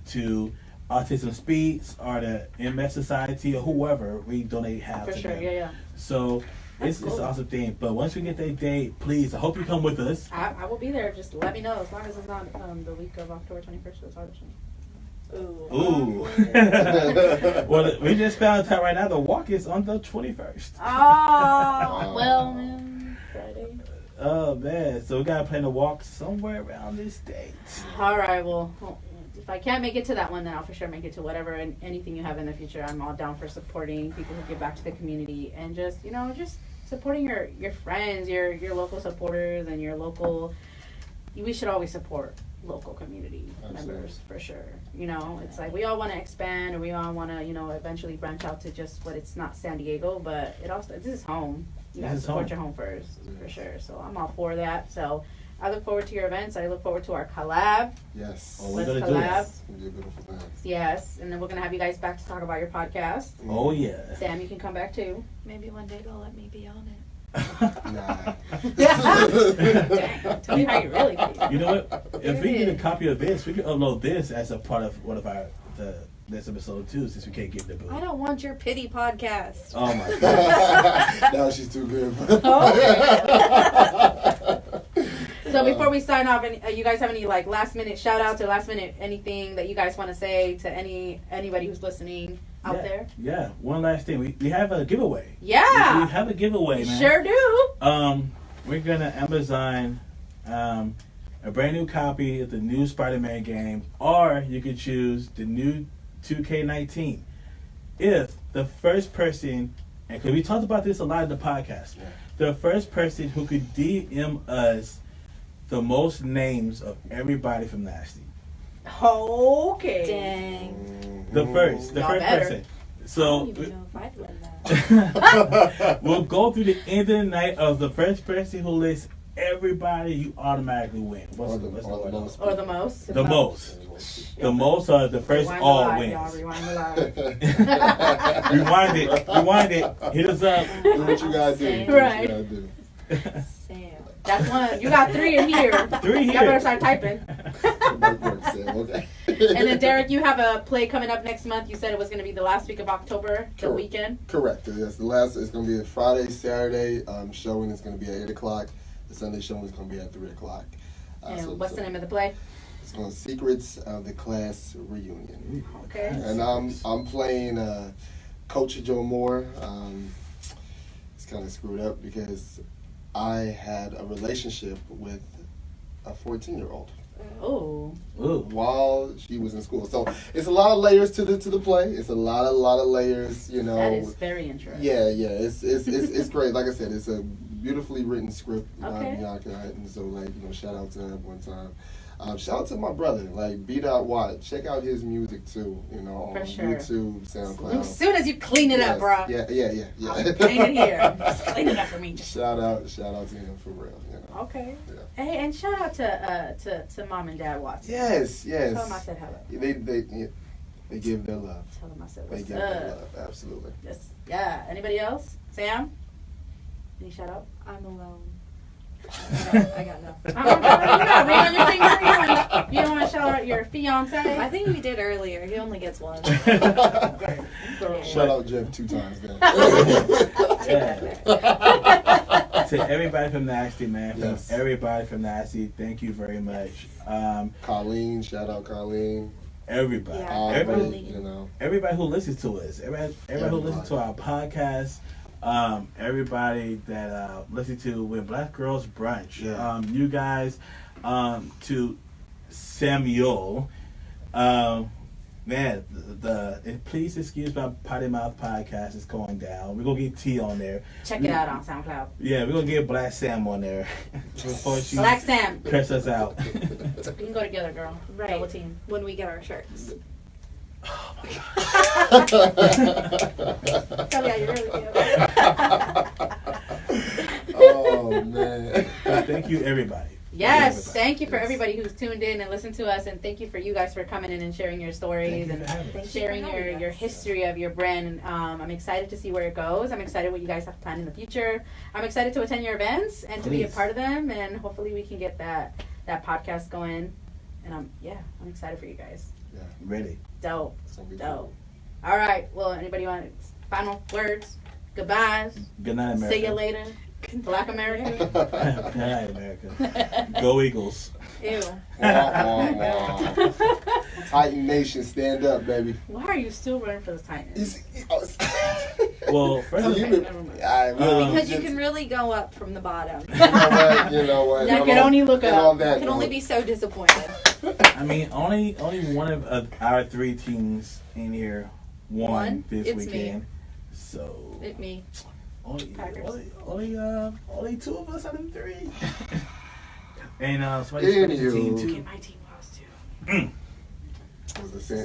to Autism Speeds or the MS Society or whoever. We donate half For to sure. them. Yeah. So That's it's an cool. awesome thing. But once we get that date, please, I hope you come with us. I will be there. Just let me know as long as it's not the week of October 21st. That's audition. Ooh. Ooh. Well, we just found out right now the walk is on the 21st. Oh, well, man. Friday. Oh man, so we gotta plan to walk somewhere around this date. All right, well, if I can't make it to that one, then I'll for sure make it to whatever and anything you have in the future. I'm all down for supporting people who give back to the community and just supporting your friends, your local supporters and your local. We should always support local community members for sure. It's like we all want to expand, or we all want to eventually branch out to just what it's not San Diego, but this is home. You have to support your home first for sure. So I'm all for that. So I look forward to your events. I look forward to our collab. Yes. Let's collab. It's gonna be a beautiful thing. Yes, and then we're gonna have you guys back to talk about your podcast. Oh yeah. Sam, you can come back too. Maybe one day they'll let me be on it. Nah. Dang, tell me how you really feel. You know what? If we get a copy of this, we can upload this as a part of one of this episode too, since we can't get the booth. I don't want your pity podcast. Oh my god. Now she's too good. So before we sign off, you guys have any like last minute shout outs or last minute anything that you guys want to say to anybody who's listening out there? Yeah. One last thing. We have a giveaway. Yeah. We have a giveaway, man. Sure do. We're gonna Amazon a brand new copy of the new Spider-Man game, or you could choose the new 2K19. If the first person, and because we talked about this a lot in the podcast, the first person who could DM us the most names of everybody from Nasty. Okay. Dang. The first Y'all better. person. I So don't even know if I'd win that. we'll go through the end of the night of the first person who lists everybody. You automatically win. What's the most? Or the most. The most. The most are the first Rewind all the live, wins. y'all. Rewind the live. Rewind it. Hit us up. Do what you gotta do. Do Right. what you gotta do. Sam. That's one. You got 3 in here. 3 here. Y'all better start typing. Okay. And then Derek, you have a play coming up next month. You said it was going to be the last week of October, the Correct. weekend. Correct. Yes, the last. It's going to be a Friday, Saturday showing. It's going to be at 8 o'clock. The Sunday showing is going to be at 3 o'clock. And what's the name of the play? It's called Secrets of the Class Reunion. Okay. And I'm playing Coach Joe Moore. It's kind of screwed up because I had a relationship with a 14-year-old. Oh. While she was in school, so it's a lot of layers to the play. It's a lot of layers, That is very interesting. Yeah, it's great. Like I said, it's a beautifully written script by Bianca, and so shout out to her one time. Shout out to my brother, B.Watt. Check out his music too, on YouTube, SoundCloud. As soon as you clean it up, bro. Yeah. I'll clean it here. Just clean it up for me. Shout out to him for real. Okay. Yeah. Hey, and shout out to Mom and Dad Watson. Yes. Tell them I said hello. They give their love. Tell them I said They what's give up. their love. Absolutely. Yes. Yeah. Anybody else? Sam? Any shout out? I'm alone. I got nothing. You don't want to shout out your fiance? I think we did earlier. He only gets one. Shout out Jeff 2 times then. To everybody from Nasty, man. Yes. Everybody from Nasty, thank you very much. Colleen, shout out Colleen. Everybody. Yeah, Everybody. Colleen. Everybody who listens to us. Everybody who listens to our podcast. Everybody that listen to When Black Girls Brunch. Yeah. You guys, to Samuel. Man, please excuse my potty mouth podcast is going down. We're gonna get T on there. Check it out on SoundCloud. Yeah, we're gonna get Black Sam on there before she Black Sam. curse us out. We can go together, girl. Right. Double team. When we get our shirts. Tell me how you really feel. Oh man. Thank you, everybody. Yes, thank you for everybody who's tuned in and listened to us, and thank you for you guys for coming in and sharing your stories and sharing your history of your brand. I'm excited to see where it goes. I'm excited what you guys have planned in the future. I'm excited to attend your events and to be a part of them, and hopefully we can get that podcast going. And I'm excited for you guys. Yeah. Ready. Dope. It's gonna be Dope. cool. All right. Well, anybody want final words? Goodbyes. Good night, America. See you later. Black America. Good night, America. Go Eagles. Ew. Wah, wah, wah. Titan Nation, stand up, baby. Why are you still running for the Titans? You see- Well, first of all, Because you can really go up from the bottom. You know what? That can only look up. I can only be so disappointed. I mean, only one of our 3 teams in here won this It's weekend. me. So It's me. only 2 of us out of 3. And somebody from the team too. Okay, my team lost too. Was the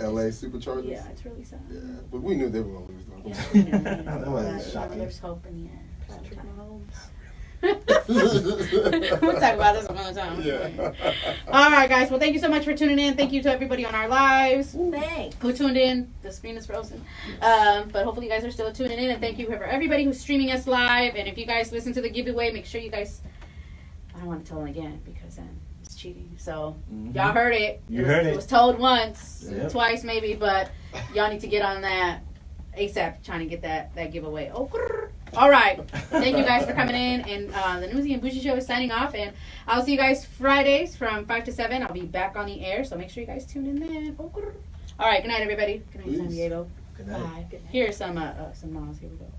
LA Superchargers? Yeah, it's really sad. Yeah, but we knew they were gonna lose though. Yeah, That wasn't shocking. there's hope in the end. Patrick Mahomes. We'll talk about this another time. Yeah. All right, guys. Well, thank you so much for tuning in. Thank you to everybody on our lives Thanks. who tuned in. The screen is frozen. But hopefully you guys are still tuning in. And thank you for everybody who's streaming us live. And if you guys listen to the giveaway, make sure you guys... I don't want to tell them again because then it's cheating. So y'all heard it. It was told once, twice maybe. But y'all need to get on that ASAP trying to get that giveaway. Oh, all right. Thank you guys for coming in. And the Newsy and Bougie Show is signing off. And I'll see you guys Fridays from 5 to 7. I'll be back on the air. So make sure you guys tune in then. Oh, all right. Good night, everybody. Good night, San Diego. Good night. Bye. Here's some Nas. Here we go.